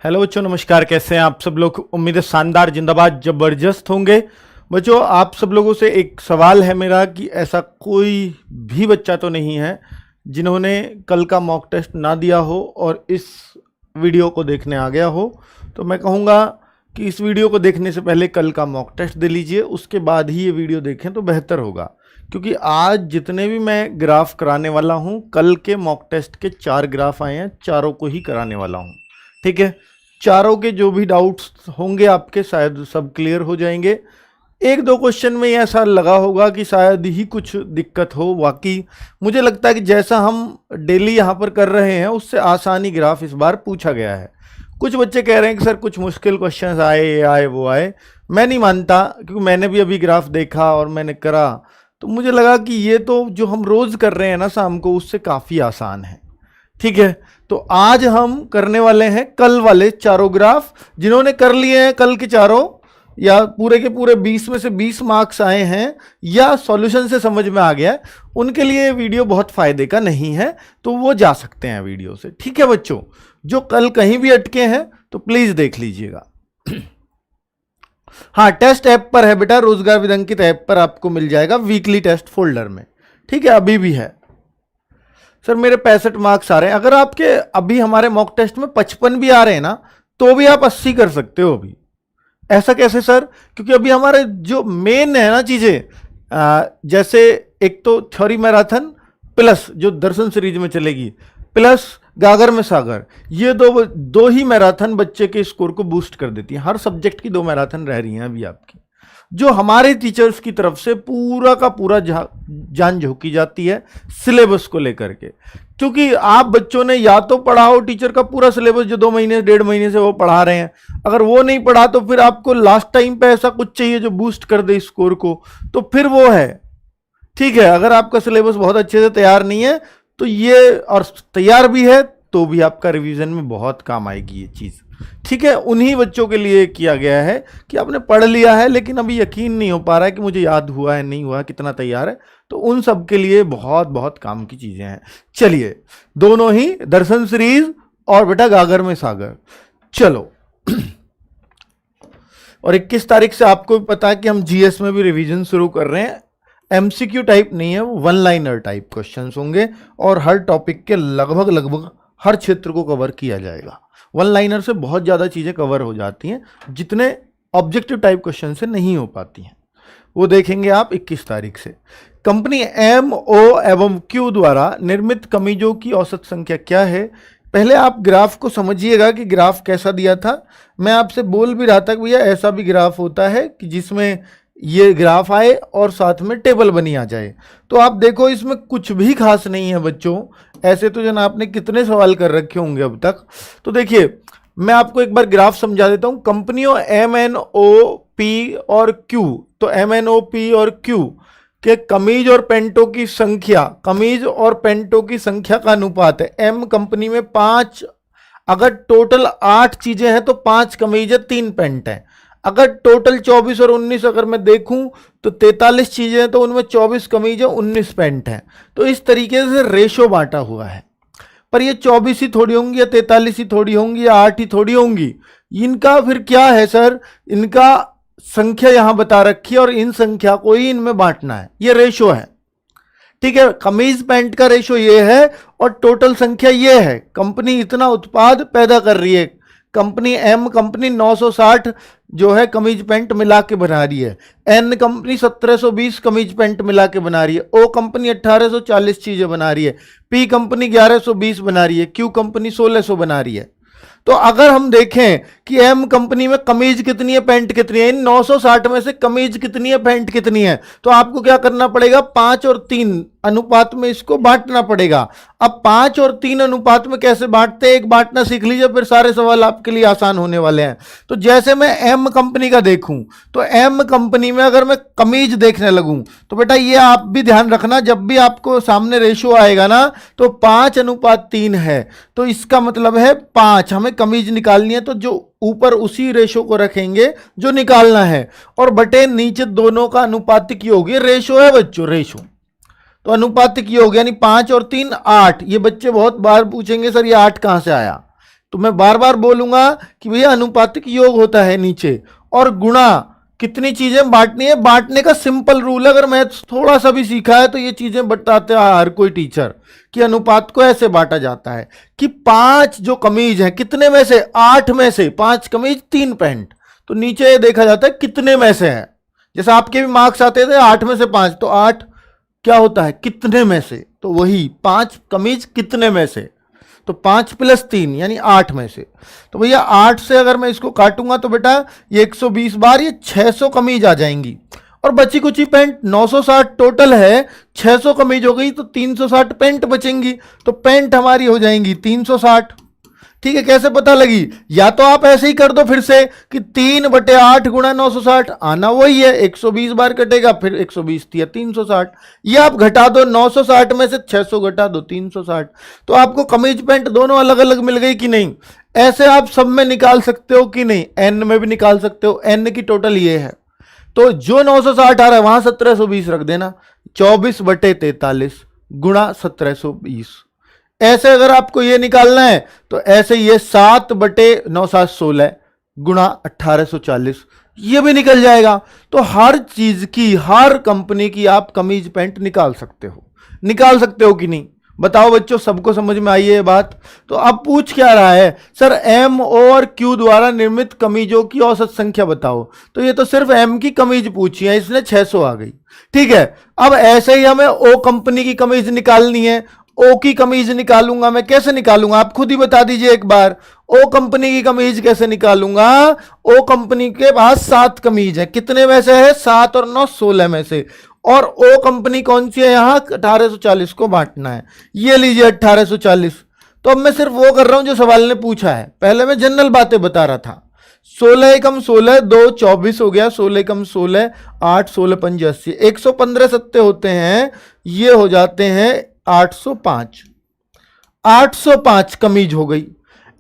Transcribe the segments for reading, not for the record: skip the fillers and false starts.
Hello बच्चों, नमस्कार। कैसे हैं आप सब लोग? उम्मीद है शानदार, जिंदाबाद, जबरदस्त होंगे। बच्चों, आप सब लोगों से एक सवाल है मेरा कि ऐसा कोई भी बच्चा तो नहीं है जिन्होंने कल का मॉक टेस्ट ना दिया हो और इस वीडियो को देखने आ गया हो। तो मैं कहूँगा कि इस वीडियो को देखने से पहले कल का मॉक टेस्ट दे लीजिए, उसके बाद ही ये वीडियो देखें तो बेहतर होगा। क्योंकि आज जितने भी मैं ग्राफ कराने वाला हूँ, कल के मॉक टेस्ट के 4 ग्राफ आए हैं, चारों को ही कराने वाला हूँ। ठीक है, चारों के जो भी डाउट्स होंगे आपके शायद सब क्लियर हो जाएंगे। एक दो क्वेश्चन में ऐसा लगा होगा कि शायद ही कुछ दिक्कत हो, बाकी मुझे लगता है कि जैसा हम डेली यहाँ पर कर रहे हैं उससे आसानी ग्राफ इस बार पूछा गया है। कुछ बच्चे कह रहे हैं कि सर कुछ मुश्किल क्वेश्चन आए, ये आए वो आए। मैं नहीं मानता, क्योंकि मैंने भी अभी ग्राफ देखा और मैंने करा तो मुझे लगा कि ये तो जो हम रोज़ कर रहे हैं ना शाम को, उससे काफ़ी आसान है। ठीक है, तो आज हम करने वाले हैं कल वाले चारों ग्राफ। जिन्होंने कर लिए हैं कल के चारों, या पूरे के पूरे 20 में से 20 मार्क्स आए हैं या सॉल्यूशन से समझ में आ गया है, उनके लिए वीडियो बहुत फायदे का नहीं है, तो वो जा सकते हैं वीडियो से। ठीक है बच्चों, जो कल कहीं भी अटके हैं तो प्लीज देख लीजिएगा। हाँ, टेस्ट ऐप पर है बेटा, रोजगार विदंकित ऐप पर आपको मिल जाएगा वीकली टेस्ट फोल्डर में। ठीक है, अभी भी है। सर मेरे 65 मार्क्स आ रहे हैं। अगर आपके अभी हमारे मॉक टेस्ट में 55 भी आ रहे हैं ना, तो भी आप 80 कर सकते हो अभी। ऐसा कैसे सर? क्योंकि अभी हमारे जो मेन है ना चीजें, जैसे एक तो थ्योरी मैराथन प्लस जो दर्शन सीरीज में चलेगी, प्लस गागर में सागर, ये दो ही मैराथन बच्चे के स्कोर को बूस्ट कर देती है। हर सब्जेक्ट की 2 मैराथन रह रही हैं अभी आपकी, जो हमारे टीचर्स की तरफ से पूरा का पूरा जान झोंकी जाती है सिलेबस को लेकर के। क्योंकि आप बच्चों ने या तो पढ़ा हो टीचर का पूरा सिलेबस जो 2 महीने 1.5 महीने से वो पढ़ा रहे हैं, अगर वो नहीं पढ़ा तो फिर आपको लास्ट टाइम पे ऐसा कुछ चाहिए जो बूस्ट कर दे स्कोर को, तो फिर वो है। ठीक है, अगर आपका सिलेबस बहुत अच्छे से तैयार नहीं है तो ये, और तैयार भी है तो भी आपका रिवीजन में बहुत काम आएगी ये चीज़। ठीक है, उन्हीं बच्चों के लिए किया गया है कि आपने पढ़ लिया है लेकिन अभी यकीन नहीं हो पा रहा है कि मुझे याद हुआ है नहीं हुआ, कितना तैयार है, तो उन सब के लिए बहुत बहुत काम की चीज़ें हैं। चलिए, दोनों ही दर्शन सीरीज और बेटा गागर में सागर। चलो और 21 तारीख से आपको भी पता है कि हम जीएस में भी रिवीजन शुरू कर रहे हैं। एमसीक्यू टाइप नहीं है, वो 1 लाइनर टाइप क्वेश्चंस होंगे और हर टॉपिक के लगभग हर क्षेत्र को कवर किया जाएगा। 1 लाइनर से बहुत ज़्यादा चीज़ें कवर हो जाती हैं, जितने ऑब्जेक्टिव टाइप क्वेश्चन से नहीं हो पाती हैं। वो देखेंगे आप 21 तारीख से। कंपनी एम, ओ एवं क्यू द्वारा निर्मित कमीजों की औसत संख्या क्या है? पहले आप ग्राफ को समझिएगा कि ग्राफ कैसा दिया था। मैं आपसे बोल भी रहा था कि भैया ऐसा भी ग्राफ होता है कि जिसमें ये ग्राफ आए और साथ में टेबल बनी आ जाए। तो आप देखो, इसमें कुछ भी खास नहीं है बच्चों। ऐसे तो जन आपने कितने सवाल कर रखे होंगे अब तक। तो देखिए, मैं आपको एक बार ग्राफ समझा देता हूं। कंपनियों एम एन ओ पी और क्यू, तो एम एन ओ पी और क्यू के कमीज और पेंटों की संख्या, कमीज और पेंटों की संख्या का अनुपात है। एम कंपनी में 5, अगर टोटल 8 चीजें हैं तो 5 कमीज है, 3 पेंट है। अगर टोटल 24 और 19 अगर मैं देखूं तो 43 चीजें हैं तो उनमें 24 कमीज है, 19 पेंट है। तो इस तरीके से रेशो बांटा हुआ है। पर ये 24 ही थोड़ी होंगी या 43 ही थोड़ी होंगी या 8 ही थोड़ी होंगी। इनका फिर क्या है सर? इनका संख्या यहां बता रखी है और इन संख्या को ही इनमें बांटना है, ये रेशो है। ठीक है, कमीज पैंट का रेशो ये है और टोटल संख्या ये है। कंपनी इतना उत्पाद पैदा कर रही है। कंपनी एम कंपनी 960 जो है कमीज पैंट मिला के बना रही है। एन कंपनी 1720 कमीज पैंट मिला के बना रही है। ओ कंपनी 1840 चीजें बना रही है। पी कंपनी 1120 बना रही है। क्यू कंपनी 1600 बना रही है। तो अगर हम देखें कि एम कंपनी में कमीज कितनी है, पैंट कितनी है, इन 960 में से कमीज कितनी है, पैंट कितनी है, तो आपको क्या करना पड़ेगा? 5 और 3 अनुपात में इसको बांटना पड़ेगा। अब 5 और 3 अनुपात में कैसे बांटते हैं, एक बांटना सीख लीजिए, फिर सारे सवाल आपके लिए आसान होने वाले हैं। तो जैसे मैं एम कंपनी का देखूं, तो एम कंपनी में अगर मैं कमीज देखने लगूं, तो बेटा ये आप भी ध्यान रखना, जब भी आपको सामने रेशो आएगा ना तो 5:3 है, तो इसका मतलब है 5 हमें कमीज निकालनी है, तो जो ऊपर उसी रेशो को रखेंगे जो निकालना है, और बटे नीचे दोनों का अनुपातिक योग, ये रेशो है बच्चों, रेशो। तो अनुपातिक योग यानी 5 और 3 8। ये बच्चे बहुत बार पूछेंगे सर ये 8 कहां से आया, तो मैं बार बार बोलूंगा कि भैया अनुपातिक योग होता है नीचे, और गुणा कितनी चीजें बांटनी है, बांटने का सिंपल रूल है। अगर मैथ्स थोड़ा सा भी सीखा है तो ये चीजें बताते हैं हर कोई टीचर कि अनुपात को ऐसे बांटा जाता है कि 5 जो कमीज है कितने में से, 8 में से 5 कमीज 3 पैंट, तो नीचे ये देखा जाता है कितने में से है। जैसे आपके भी मार्क्स आते थे 8 में से 5, तो 8 क्या होता है, कितने में से, तो वही 5 कमीज कितने में से, तो 5 + 3 यानी 8 में से। तो भैया 8 से अगर मैं इसको काटूंगा तो बेटा ये 120 बार ये 600 कमीज आ जाएंगी, और बची कुची पैंट 960 टोटल है, 600 कमीज हो गई तो 360 पैंट बचेंगी, तो पैंट हमारी हो जाएंगी 360। ठीक है, कैसे पता लगी, या तो आप ऐसे ही कर दो फिर से कि 3/8 × 960, आना वही है, 120 बार कटेगा, फिर 120 या 360, ये आप घटा दो 960 में से 600 घटा दो 360, तो आपको कमीज पैंट दोनों अलग अलग मिल गई कि नहीं। ऐसे आप सब में निकाल सकते हो कि नहीं, एन में भी निकाल सकते हो, एन की टोटल ये है, तो जो 960 आ रहा है वहां 1720 रख देना, 24/43 गुणा 1720। ऐसे अगर आपको ये निकालना है तो ऐसे ये 7/9/16 गुणा 1840, ये भी निकल जाएगा। तो हर चीज की, हर कंपनी की आप कमीज पैंट निकाल सकते हो कि नहीं, बताओ बच्चों, सबको समझ में आई है ये बात। तो अब पूछ क्या रहा है, सर एम और क्यू द्वारा निर्मित कमीजों की औसत संख्या बताओ, तो ये तो सिर्फ एम की कमीज पूछी है, इसने 600 आ गई। ठीक है, अब ऐसे ही हमें ओ कंपनी की कमीज निकालनी है, ओ की कमीज निकालूंगा मैं, कैसे निकालूंगा आप खुद ही बता दीजिए एक बार, ओ कंपनी की कमीज कैसे निकालूंगा। ओ कंपनी के पास 7 कमीज है, कितने में से है, 7 और 9 16 में से, और ओ कंपनी कौन सी है, यहां 1840 को बांटना है, ये लीजिए 1840। तो अब मैं सिर्फ वो कर रहा हूं जो सवाल ने पूछा है, पहले मैं जनरल बातें बता रहा था। 16 एकम 16 2 24 हो गया, 16 एकम 16 8 16 5 80, 115 सत्ते होते हैं, ये हो जाते हैं 805 कमीज हो गई।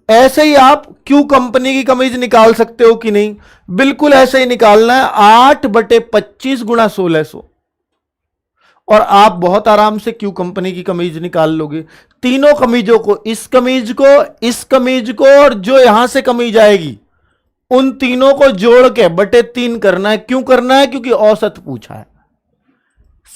ऐसे ही आप क्यू कंपनी की कमीज निकाल सकते हो कि नहीं, बिल्कुल ऐसे ही निकालना है, 8/25 गुणा 1600, और आप बहुत आराम से क्यू कंपनी की कमीज निकाल लोगे। तीनों कमीजों को, इस कमीज को, इस कमीज को, और जो यहां से कमीज आएगी, उन तीनों को जोड़ के /3 करना है। क्यों करना है, क्योंकि औसत पूछा है।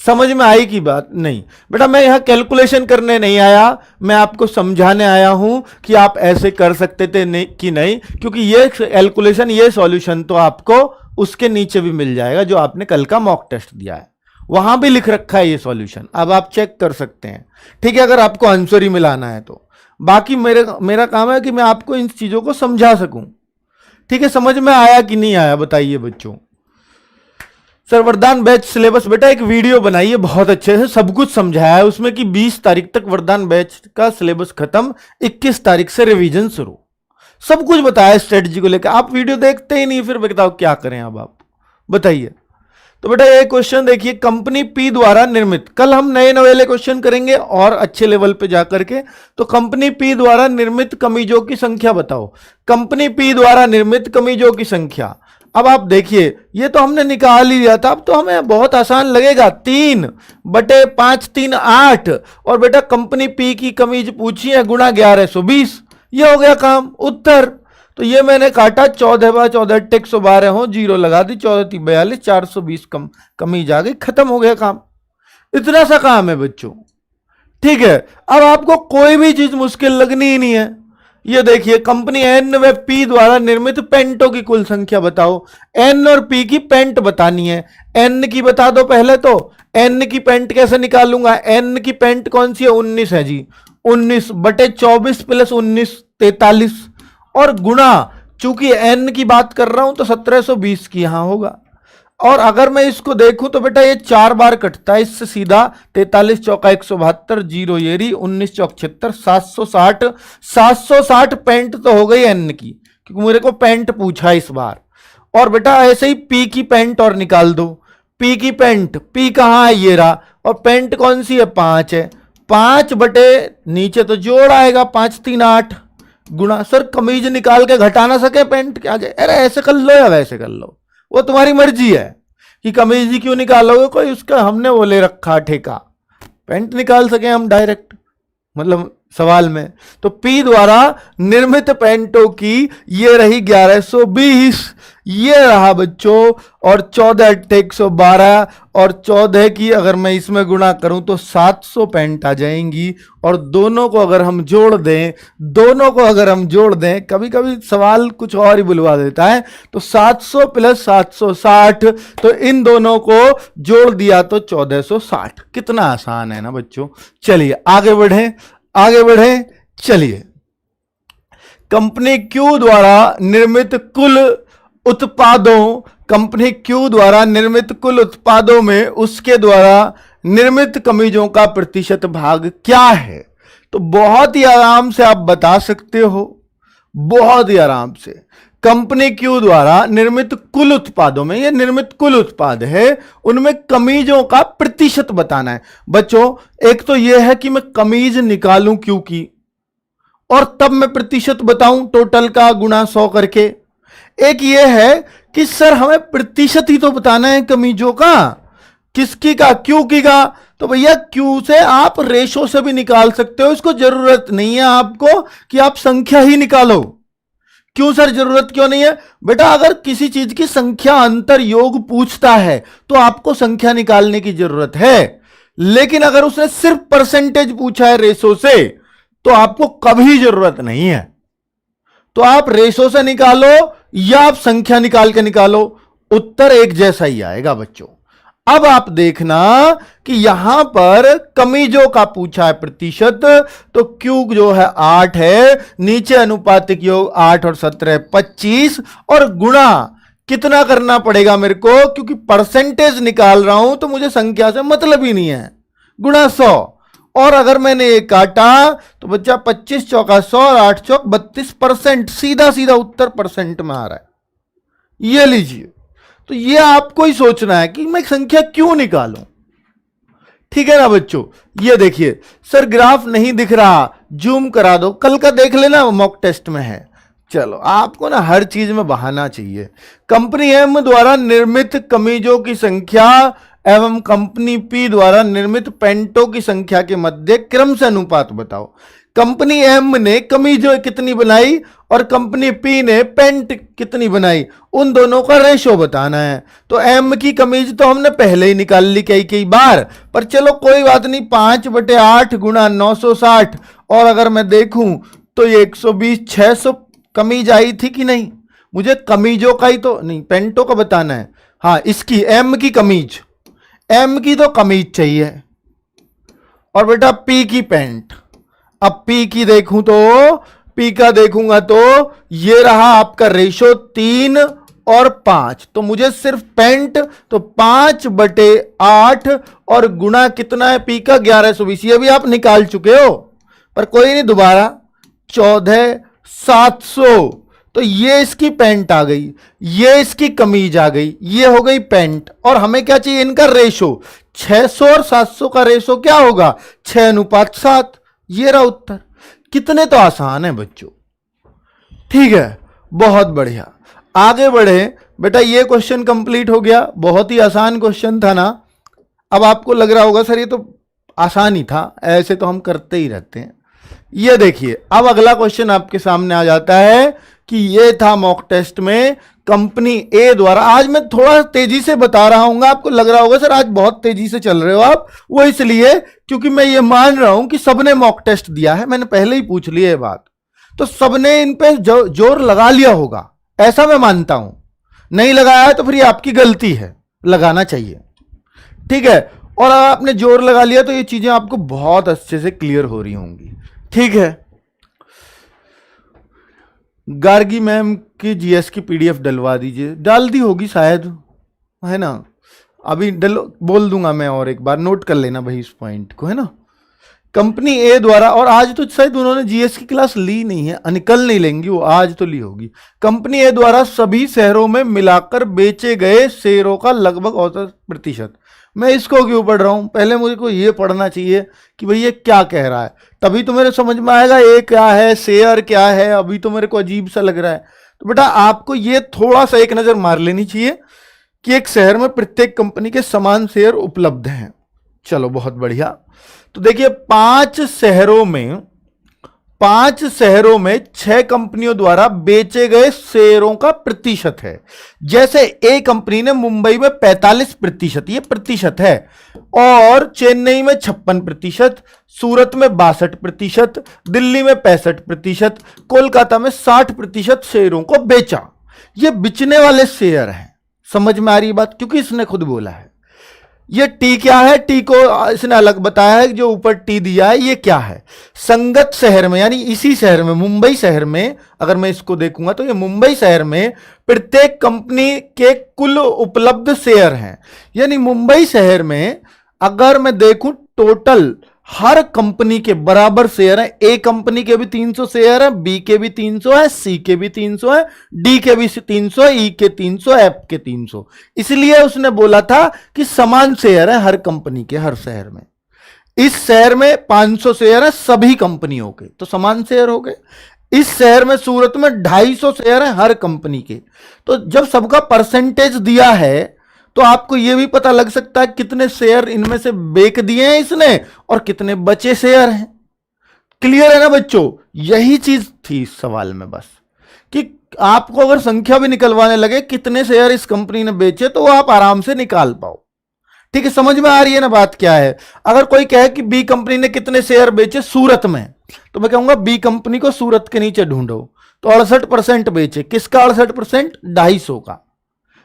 समझ में आई की बात, नहीं बेटा मैं यहां कैलकुलेशन करने नहीं आया, मैं आपको समझाने आया हूं कि आप ऐसे कर सकते थे नहीं कि नहीं, क्योंकि ये कैलकुलेशन, ये सॉल्यूशन तो आपको उसके नीचे भी मिल जाएगा जो आपने कल का मॉक टेस्ट दिया है, वहां भी लिख रखा है ये सॉल्यूशन, अब आप चेक कर सकते हैं। ठीक है, अगर आपको आंसर ही मिलाना है तो। बाकी मेरा काम है कि मैं आपको इन चीजों को समझा सकूं। ठीक है, समझ में आया कि नहीं आया बताइए बच्चों। सर वरदान बैच सिलेबस, बेटा एक वीडियो बनाइए बहुत अच्छे से, सब कुछ समझाया है उसमें कि 20 तारीख तक वरदान बैच का सिलेबस खत्म, 21 तारीख से रिवीजन शुरू, सब कुछ बताया स्ट्रेटजी को लेकर। आप वीडियो देखते ही नहीं, फिर बताओ क्या करें अब आप बताइए। तो बेटा ये क्वेश्चन देखिए, कंपनी पी द्वारा निर्मित, कल हम नए नवेले क्वेश्चन करेंगे और अच्छे लेवल पे जाकर के। तो कंपनी पी द्वारा निर्मित कमीजों की संख्या बताओ, कंपनी पी द्वारा निर्मित कमीजों की संख्या। अब आप देखिए, ये तो हमने निकाल ही लिया था, अब तो हमें बहुत आसान लगेगा, 3/5 3 8, और बेटा कंपनी पी की कमीज पूछी है गुणा 1120, ये हो गया काम, उत्तर। तो ये मैंने काटा, 14/14 112 हो, 0 लगा दी, 14×3 42, 420 कमीज आ गई, खत्म हो गया काम। इतना सा काम है बच्चों। ठीक है, अब आपको कोई भी चीज मुश्किल लगनी ही नहीं है। ये देखिए, कंपनी एन व पी द्वारा निर्मित पेंटों की कुल संख्या बताओ। एन और पी की पेंट बतानी है, एन की बता दो पहले, तो एन की पेंट कैसे निकालूंगा, एन की पेंट कौन सी है, 19 है जी, 19/24 + 19 43, और गुणा, चूंकि एन की बात कर रहा हूं तो 1720 की यहां होगा। और अगर मैं इसको देखूं तो बेटा ये 4 बार कटता है, इससे सीधा 43 चौका 172, 0 ये रही, 19 चौक 76, 760 पेंट तो हो गई एन की, क्योंकि मेरे को पेंट पूछा इस बार। और बेटा ऐसे ही पी की पेंट और निकाल दो, पी की पेंट, पी कहां है, ये रहा, और पेंट कौन सी है, 5 है, 5 बटे नीचे तो जोड़ आएगा, 5 3 8 गुणा, सर कमीज निकाल के घटा ना सके पेंट क्या जाए, अरे ऐसे कर लो या वैसे कर लो, वो तुम्हारी मर्जी है कि कमीज ही क्यों निकालोगे, कोई उसका हमने वो ले रखा ठेका, पेंट निकाल सके हम डायरेक्ट, मतलब सवाल में। तो पी द्वारा निर्मित पेंटों की ये रही 1120, ये रहा बच्चों, और 14 112, और 14 की अगर मैं इसमें गुणा करूं तो 700 पेंट आ जाएंगी। और दोनों को अगर हम जोड़ दें, कभी कभी सवाल कुछ और ही बुलवा देता है, तो 700 प्लस 760, तो इन दोनों को जोड़ दिया तो 1460। कितना आसान है ना बच्चों। चलिए आगे बढ़े। चलिए, कंपनी क्यू द्वारा निर्मित कुल उत्पादों में उसके द्वारा निर्मित कमीजों का प्रतिशत भाग क्या है। तो बहुत ही आराम से आप बता सकते हो, बहुत ही आराम से। कंपनी क्यू द्वारा निर्मित कुल उत्पादों में, ये निर्मित कुल उत्पाद है, उनमें कमीजों का प्रतिशत बताना है बच्चों। एक तो यह है कि मैं कमीज निकालूं क्यू की, और तब मैं प्रतिशत बताऊं टोटल का गुणा 100 करके। एक यह है कि सर हमें प्रतिशत ही तो बताना है कमीजों का। किसकी का? क्यू की का। तो भैया क्यू से आप रेशो से भी निकाल सकते हो, इसको जरूरत नहीं है आपको कि आप संख्या ही निकालो। क्यों सर, जरूरत क्यों नहीं है? बेटा अगर किसी चीज की संख्या अंतर योग पूछता है तो आपको संख्या निकालने की जरूरत है, लेकिन अगर उसने सिर्फ परसेंटेज पूछा है रेशो से तो आपको कभी जरूरत नहीं है। तो आप रेशो से निकालो या आप संख्या निकाल के निकालो, उत्तर एक जैसा ही आएगा बच्चों। अब आप देखना कि यहां पर कमीजों का पूछा है प्रतिशत, तो क्यू जो है 8 है, नीचे अनुपातिक योग 8 और 17 25, और गुणा कितना करना पड़ेगा मेरे को, क्योंकि परसेंटेज निकाल रहा हूं तो मुझे संख्या से मतलब ही नहीं है, गुणा 100। और अगर मैंने ये काटा तो बच्चा 25 चौका 100 और 8 चौक 32%, सीधा सीधा उत्तर परसेंट में आ रहा है। ये लीजिए। तो ये आपको ही सोचना है कि मैं संख्या क्यों निकालूं। ठीक है ना बच्चों। ये देखिए सर ग्राफ नहीं दिख रहा, जूम करा दो, कल का देख लेना, मॉक टेस्ट में है। चलो, आपको ना हर चीज में बहाना चाहिए। कंपनी एम द्वारा निर्मित कमीजों की संख्या एवं कंपनी पी द्वारा निर्मित पेंटों की संख्या के मध्य क्रम से अनुपात बताओ। कंपनी एम ने कमीजों कितनी बनाई और कंपनी पी ने पेंट कितनी बनाई, उन दोनों का रेशो बताना है। तो एम की कमीज तो हमने पहले ही निकाल ली कई बार, पर चलो कोई बात नहीं, 5/8 गुणा 960, और अगर मैं देखूं तो ये 120 600 कमीज आई थी कि नहीं। मुझे कमीजों का ही तो नहीं, पेंटों का बताना है। हाँ, इसकी एम की कमीज, एम की तो कमीज चाहिए, और बेटा पी की पेंट। अब पी की देखूं तो, पी का देखूंगा तो ये रहा आपका रेशो 3 और 5, तो मुझे सिर्फ पेंट तो 5/8 और गुणा कितना है पी का 1120, ये भी आप निकाल चुके हो, पर कोई नहीं, दोबारा 14,700। तो ये इसकी पेंट आ गई, ये इसकी कमीज आ गई, ये हो गई पेंट। और हमें क्या चाहिए, इनका रेशो। 600 और 700 का रेशो क्या होगा, 6:7। ये रहा उत्तर। कितने तो आसान है बच्चों। ठीक है, बहुत बढ़िया, आगे बढ़े बेटा। ये क्वेश्चन कंप्लीट हो गया, बहुत ही आसान क्वेश्चन था ना। अब आपको लग रहा होगा सर ये तो आसान ही था, ऐसे तो हम करते ही रहते हैं। ये देखिए, अब अगला क्वेश्चन आपके सामने आ जाता है कि ये था मॉक टेस्ट में कंपनी ए द्वारा। आज मैं थोड़ा तेजी से बता रहा हूं, आपको लग रहा होगा सर आज बहुत तेजी से चल रहे हो आप, वो इसलिए क्योंकि मैं ये मान रहा हूं कि सबने मॉक टेस्ट दिया है, मैंने पहले ही पूछ लिया ये बात, तो सबने इन पे जोर लगा लिया होगा, ऐसा मैं मानता हूं। नहीं लगाया है तो फिर ये आपकी गलती है, लगाना चाहिए। ठीक है, और आपने जोर लगा लिया तो ये चीजें आपको बहुत अच्छे से क्लियर हो रही होंगी। ठीक है, गार्गी मैम की जीएस की पीडीएफ डलवा दीजिए, डाल दी होगी शायद, है ना। अभी बोल दूंगा मैं, और एक बार नोट कर लेना भाई इस पॉइंट को, है ना। कंपनी ए द्वारा, और आज तो शायद उन्होंने जीएस की क्लास ली नहीं है, निकल नहीं लेंगी वो, आज तो ली होगी। कंपनी ए द्वारा सभी शहरों में मिलाकर बेचे गए शेयरों का लगभग औसत प्रतिशत। मैं इसको क्यों पढ़ रहा हूं, पहले मुझे को ये पढ़ना चाहिए कि भाई ये क्या कह रहा है, तभी तो मेरे समझ में आएगा ए क्या है, शेयर क्या है। अभी तो मेरे को अजीब सा लग रहा है। तो बेटा आपको ये थोड़ा सा एक नजर मार लेनी चाहिए कि एक शहर में प्रत्येक कंपनी के समान शेयर उपलब्ध हैं। चलो बहुत बढ़िया। तो देखिए 5 शहरों में 5 शहरों में 6 कंपनियों द्वारा बेचे गए शेयरों का प्रतिशत है। जैसे ए कंपनी ने मुंबई में 45%, ये प्रतिशत है, और चेन्नई में 56%, सूरत में 62%, दिल्ली में 65%, कोलकाता में 60% शेयरों को बेचा। ये बिचने वाले शेयर हैं। समझ में आ रही बात? क्योंकि इसने खुद बोला है। ये टी क्या है? टी को इसने अलग बताया है, जो ऊपर टी दिया है ये क्या है? संगत शहर में, यानी इसी शहर में, मुंबई शहर में, अगर मैं इसको देखूंगा तो ये मुंबई शहर में प्रत्येक कंपनी के कुल उपलब्ध शेयर हैं। यानी मुंबई शहर में अगर मैं देखूं टोटल हर कंपनी के बराबर शेयर हैं। ए कंपनी के भी 300 शेयर हैं, बी के भी 300 है, सी के भी 300 है, डी के भी 300 है, ई के 300, एफ के 300। इसलिए उसने बोला था कि समान शेयर है हर कंपनी के, हर शहर में। इस शहर में 500 शेयर है सभी कंपनियों के, तो समान शेयर हो गए। इस शहर में, सूरत में 250 शेयर है हर कंपनी के। तो जब सबका परसेंटेज दिया है तो आपको यह भी पता लग सकता है कितने शेयर इनमें से बेच दिए हैं इसने और कितने बचे शेयर हैं। क्लियर है ना बच्चों? यही चीज थी इस सवाल में, बस कि आपको अगर संख्या भी निकलवाने लगे कितने शेयर इस कंपनी ने बेचे तो वो आप आराम से निकाल पाओ। ठीक है, समझ में आ रही है ना बात क्या है? अगर कोई कहे कि बी कंपनी ने कितने शेयर बेचे सूरत में, तो मैं कहूंगा बी कंपनी को सूरत के नीचे ढूंढो, तो 68% बेचे। किसका 68%? 250 का।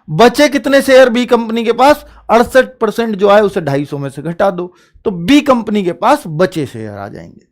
बचे कितने शेयर बी कंपनी के पास? 68% जो है उसे 250 में से घटा दो, तो बी कंपनी के पास बचे शेयर आ जाएंगे।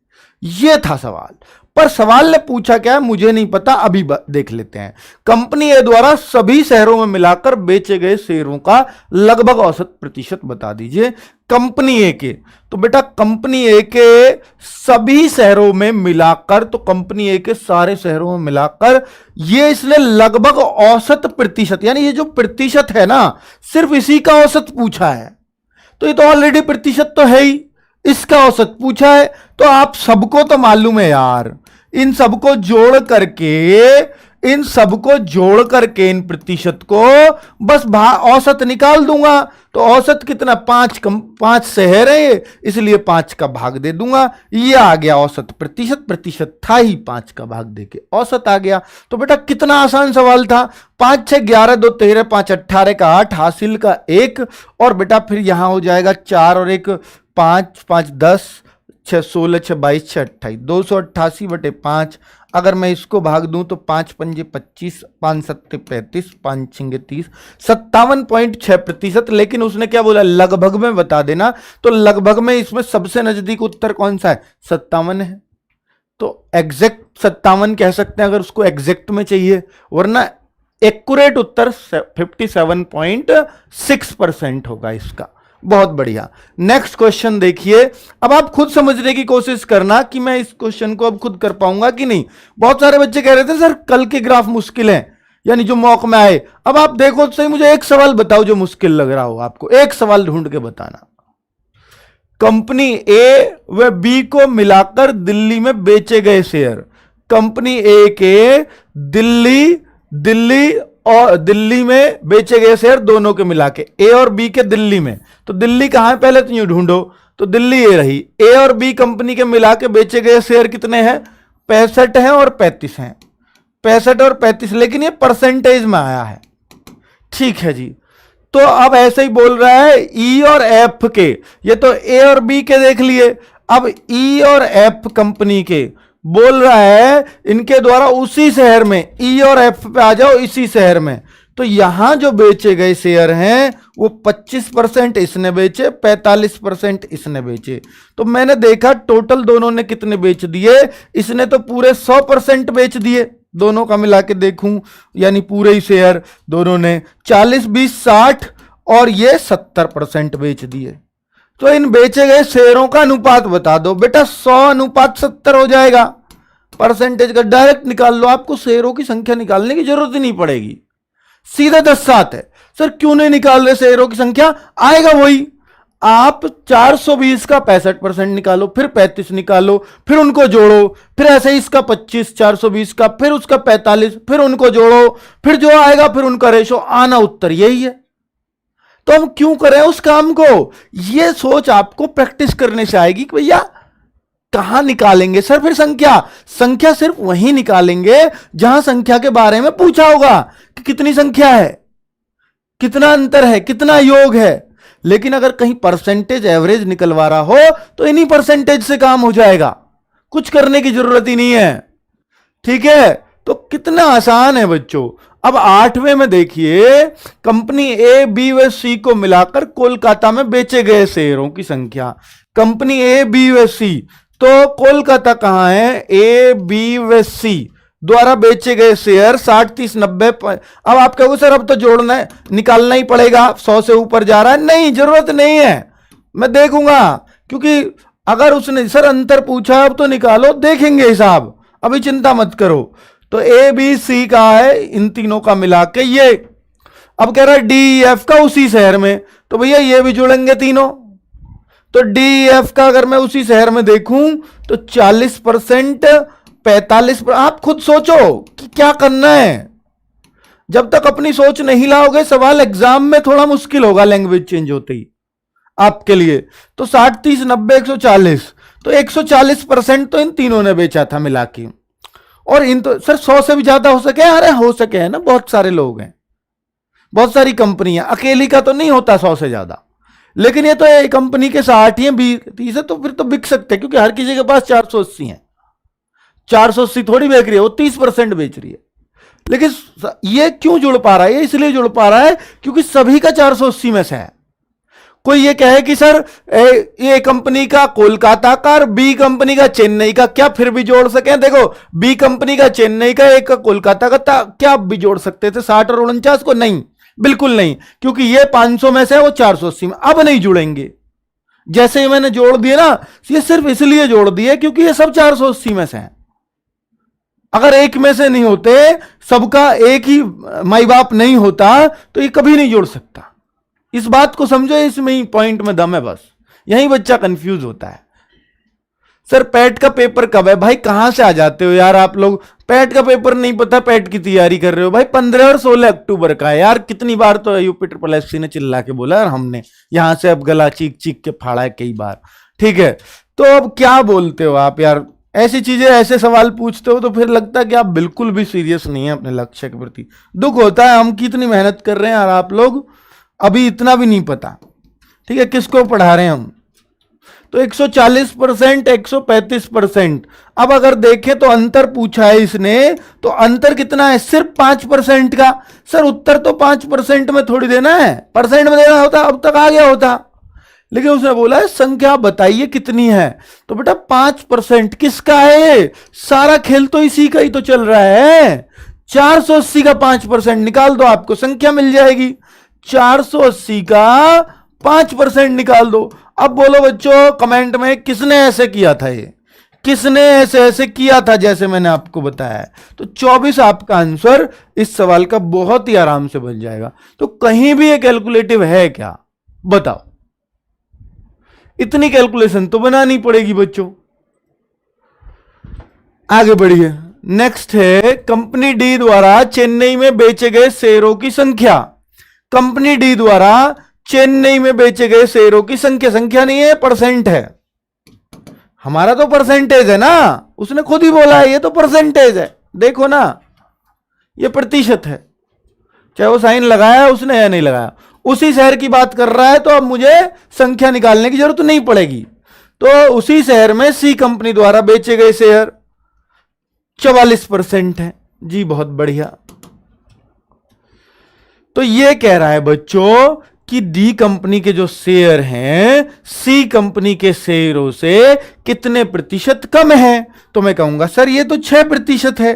यह था सवाल। पर सवाल ने पूछा क्या है मुझे नहीं पता, अभी देख लेते हैं। कंपनी ए द्वारा सभी शहरों में मिलाकर बेचे गए शेयरों का लगभग औसत प्रतिशत बता दीजिए। कंपनी ए के, तो बेटा कंपनी ए के सभी शहरों में मिलाकर, तो कंपनी ए के सारे शहरों में मिलाकर ये इसने लगभग औसत प्रतिशत, यानी ये जो प्रतिशत है ना, सिर्फ इसी का औसत पूछा है। तो ये तो ऑलरेडी प्रतिशत तो है ही, इसका औसत पूछा है। तो आप सबको तो मालूम है यार, इन सबको जोड़ करके इन प्रतिशत को बस औसत निकाल दूंगा। तो औसत कितना? 5 शहर है, इसलिए 5 का भाग दे दूंगा, ये आ गया औसत प्रतिशत। प्रतिशत था ही, 5 का भाग देके औसत आ गया। तो बेटा कितना आसान सवाल था। 5 6 11 2 13 5 18 का 8, हासिल का 1, और बेटा फिर यहां हो जाएगा 4 और 1 5 5 10 6 16 6 22 6 28, 288/5। अगर मैं इसको भाग दूं तो 5 पंजे 25, 5 सत्ते 35, 5 छिंगे 30, 57.6%। लेकिन उसने क्या बोला? लगभग में बता देना। तो लगभग में इसमें सबसे नजदीक उत्तर कौन सा है? 57 है। तो एग्जैक्ट 57 कह सकते हैं अगर उसको एग्जैक्ट में चाहिए, वरना एक्यूरेट उत्तर 57.6% होगा इसका। बहुत बढ़िया। नेक्स्ट क्वेश्चन देखिए। अब आप खुद समझने की कोशिश करना कि मैं इस क्वेश्चन को अब खुद कर पाऊंगा कि नहीं। बहुत सारे बच्चे कह रहे थे सर कल के ग्राफ मुश्किल है, यानी जो मॉक में आए। अब आप देखो तो सही, मुझे एक सवाल बताओ जो मुश्किल लग रहा हो आपको, एक सवाल ढूंढ के बताना। कंपनी ए व बी को मिलाकर दिल्ली में बेचे गए शेयर। कंपनी ए के दिल्ली में बेचे गए शेयर दोनों के मिला के, ए और बी के दिल्ली में। तो दिल्ली कहां है पहले तो यूं ढूंढो, तो दिल्ली ये रही। ए और बी कंपनी के मिला के बेचे गए शेयर कितने हैं? 65 हैं और 35 हैं। 65 और 35, लेकिन ये परसेंटेज में आया है। ठीक है जी। तो अब ऐसे ही बोल रहा है ई और एफ के, ये तो ए और बी के देख लिए। अब ई और एफ कंपनी के बोल रहा है इनके द्वारा उसी शहर में, ई और एफ पे आ जाओ, इसी शहर में। तो यहां जो बेचे गए शेयर हैं वो 25% इसने बेचे, 45% इसने बेचे। तो मैंने देखा टोटल दोनों ने कितने बेच दिए। इसने तो पूरे 100% बेच दिए, दोनों का मिला के देखूं, यानी पूरे ही शेयर दोनों ने 40 20 60 और ये 70% बेच दिए। तो इन बेचे गए शेयरों का अनुपात बता दो। बेटा 100:70 हो जाएगा। परसेंटेज का डायरेक्ट निकाल लो, आपको शेयरों की संख्या निकालने की जरूरत ही नहीं पड़ेगी, सीधे 10/7 है। सर क्यों नहीं निकाल रहे शेयरों की संख्या? आएगा वही। आप 420 का 65% निकालो, फिर 35 निकालो, फिर उनको जोड़ो, फिर ऐसे ही इसका 25, 420 का, फिर उसका 45, फिर उनको जोड़ो, फिर जो आएगा फिर उनका रेशो आना, उत्तर यही है। तो हम क्यों करें उस काम को? यह सोच आपको प्रैक्टिस करने से आएगी कि भैया कहां निकालेंगे सर? फिर संख्या संख्या सिर्फ वहीं निकालेंगे जहां संख्या के बारे में पूछा होगा कि कितनी संख्या है, कितना अंतर है, कितना योग है। लेकिन अगर कहीं परसेंटेज एवरेज निकलवा रहा हो तो इन्हीं परसेंटेज से काम हो जाएगा, कुछ करने की जरूरत ही नहीं है। ठीक है, तो कितना आसान है बच्चों। अब 8वें में देखिए, कंपनी ए, बी व सी को मिलाकर कोलकाता में बेचे गए शेयरों की संख्या। कंपनी ए, बी व सी, तो कोलकाता कहां है? ए, बी व सी द्वारा बेचे गए शेयर 60, 30, 90। अब आप कहोगे सर अब तो जोड़ना है, निकालना ही पड़ेगा, 100 से ऊपर जा रहा है। नहीं, जरूरत नहीं है, मैं देखूंगा। क्योंकि अगर उसने सर अंतर पूछा, अब तो निकालो, देखेंगे हिसाब, अभी चिंता मत करो। तो ए, बी, सी का है, इन तीनों का मिला के ये। अब कह रहा है डी, एफ का उसी शहर में, तो भैया ये भी जुड़ेंगे तीनों। तो डी, एफ का अगर मैं उसी शहर में देखूं तो 40%, 45%। आप खुद सोचो कि क्या करना है। जब तक अपनी सोच नहीं लाओगे, सवाल एग्जाम में थोड़ा मुश्किल होगा, लैंग्वेज चेंज होते ही आपके लिए। तो 60, 30, 90, 140, तो 140% तो इन तीनों ने बेचा था मिला के। और इन तो सर 100 से भी ज्यादा हो सके? अरे हो सके, है ना, बहुत सारे लोग हैं, बहुत सारी कंपनियां, अकेली का तो नहीं होता 100 से ज्यादा। लेकिन ये तो एक कंपनी के 60 ही 20, तो फिर तो बिक सकते हैं, क्योंकि हर किसी के पास 480 है। 480 थोड़ी बेच रही है, वो 30% बेच रही है। लेकिन ये क्यों जुड़ पा रहा है? ये इसलिए जुड़ पा रहा है क्योंकि सभी का 480 में से है। कोई ये कहे कि सर ए कंपनी का कोलकाता का और बी कंपनी का चेन्नई का, क्या फिर भी जोड़ सके? देखो, बी कंपनी का चेन्नई का, एक का कोलकाता का, क्या आप भी जोड़ सकते थे 60 और 49 को? नहीं, बिल्कुल नहीं, क्योंकि ये 500 में से है, वो 480 में। अब नहीं जुड़ेंगे। जैसे ही मैंने जोड़ दिए ना, ये सिर्फ इसलिए जोड़ दिए क्योंकि ये सब 480 में से है। अगर एक में से नहीं होते, सबका एक ही माई बाप नहीं होता, तो ये कभी नहीं जोड़ सकता। इस बात को समझो, इसमें ही पॉइंट में दम है, बस यही बच्चा कंफ्यूज होता है। सर पैट का पेपर कब है? भाई कहां से आ जाते हो यार आप लोग, पैट का पेपर नहीं पता, पैट की तैयारी कर रहे हो। भाई 15 और 16 अक्टूबर का है यार। कितनी बार तो यूपी ट्रिपल एससी ने चिल्ला के बोला यार, हमने यहां से अब गला चीख चीख के फाड़ा है कई बार। ठीक है, तो अब क्या बोलते हो आप यार? ऐसी चीजें, ऐसे सवाल पूछते हो तो फिर लगता है कि आप बिल्कुल भी सीरियस नहीं है अपने लक्ष्य के प्रति। दुख होता है, हम कितनी मेहनत कर रहे हैं और आप लोग अभी इतना भी नहीं पता। ठीक है, किसको पढ़ा रहे हैं हम? तो 140%, 135%। अब अगर देखें तो अंतर पूछा है इसने, तो अंतर कितना है? सिर्फ 5% का। सर उत्तर तो 5% में थोड़ी देना है, परसेंट में देना होता, अब तक आ गया होता। लेकिन उसने बोला है संख्या बताइए कितनी है। तो बेटा 5% किसका है? सारा खेल तो इसी का ही तो चल रहा है। 480 का 5% निकाल दो, आपको संख्या मिल जाएगी। 480 का 5% निकाल दो। अब बोलो बच्चों कमेंट में, किसने ऐसे किया था? ये किसने ऐसे ऐसे किया था जैसे मैंने आपको बताया? तो 24 आपका आंसर इस सवाल का बहुत ही आराम से बन जाएगा। तो कहीं भी ये कैलकुलेटिव है क्या? बताओ। इतनी कैलकुलेशन तो बनानी पड़ेगी बच्चों। आगे बढ़िए, नेक्स्ट है कंपनी डी द्वारा चेन्नई में बेचे गए शेयरों की संख्या। कंपनी डी द्वारा चेन्नई में बेचे गए शेयरों की संख्या, संख्या नहीं है, परसेंट है। हमारा तो परसेंटेज है ना, उसने खुद ही बोला है ये तो परसेंटेज है। देखो ना, ये प्रतिशत है, चाहे वो साइन लगाया उसने या नहीं लगाया, उसी शहर की बात कर रहा है। तो अब मुझे संख्या निकालने की जरूरत नहीं पड़ेगी। तो उसी शहर में सी कंपनी द्वारा बेचे गए शेयर 44% है जी, बहुत बढ़िया। तो ये कह रहा है बच्चों कि डी कंपनी के जो शेयर हैं सी कंपनी के शेयरों से कितने प्रतिशत कम है? तो मैं कहूंगा सर ये तो 6% है।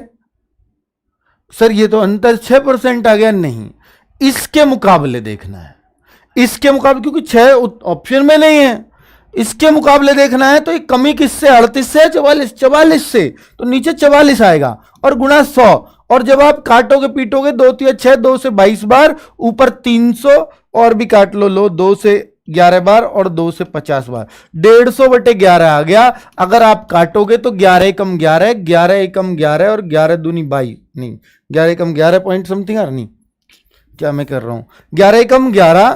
सर ये तो अंतर 6% आ गया। नहीं, इसके मुकाबले देखना है, इसके मुकाबले, क्योंकि 6 ऑप्शन में नहीं है, इसके मुकाबले देखना है। तो ये कमी किससे? 38 से, 44 से, तो नीचे 44 आएगा और गुणा 100। और जब आप काटोगे पीटोगे, 2 3 6, 2 से 22 बार, ऊपर 300 और भी काट लो, 2 से 11 बार और 2 से 50 बार, 150/11 आ गया। अगर आप काटोगे तो 11 एकम 11, 11 एकम 11 और 11 दूनी 22, नहीं 11 एकम 11 पॉइंट समथिंग, नहीं क्या मैं कर रहा हूं, 11 एकम 11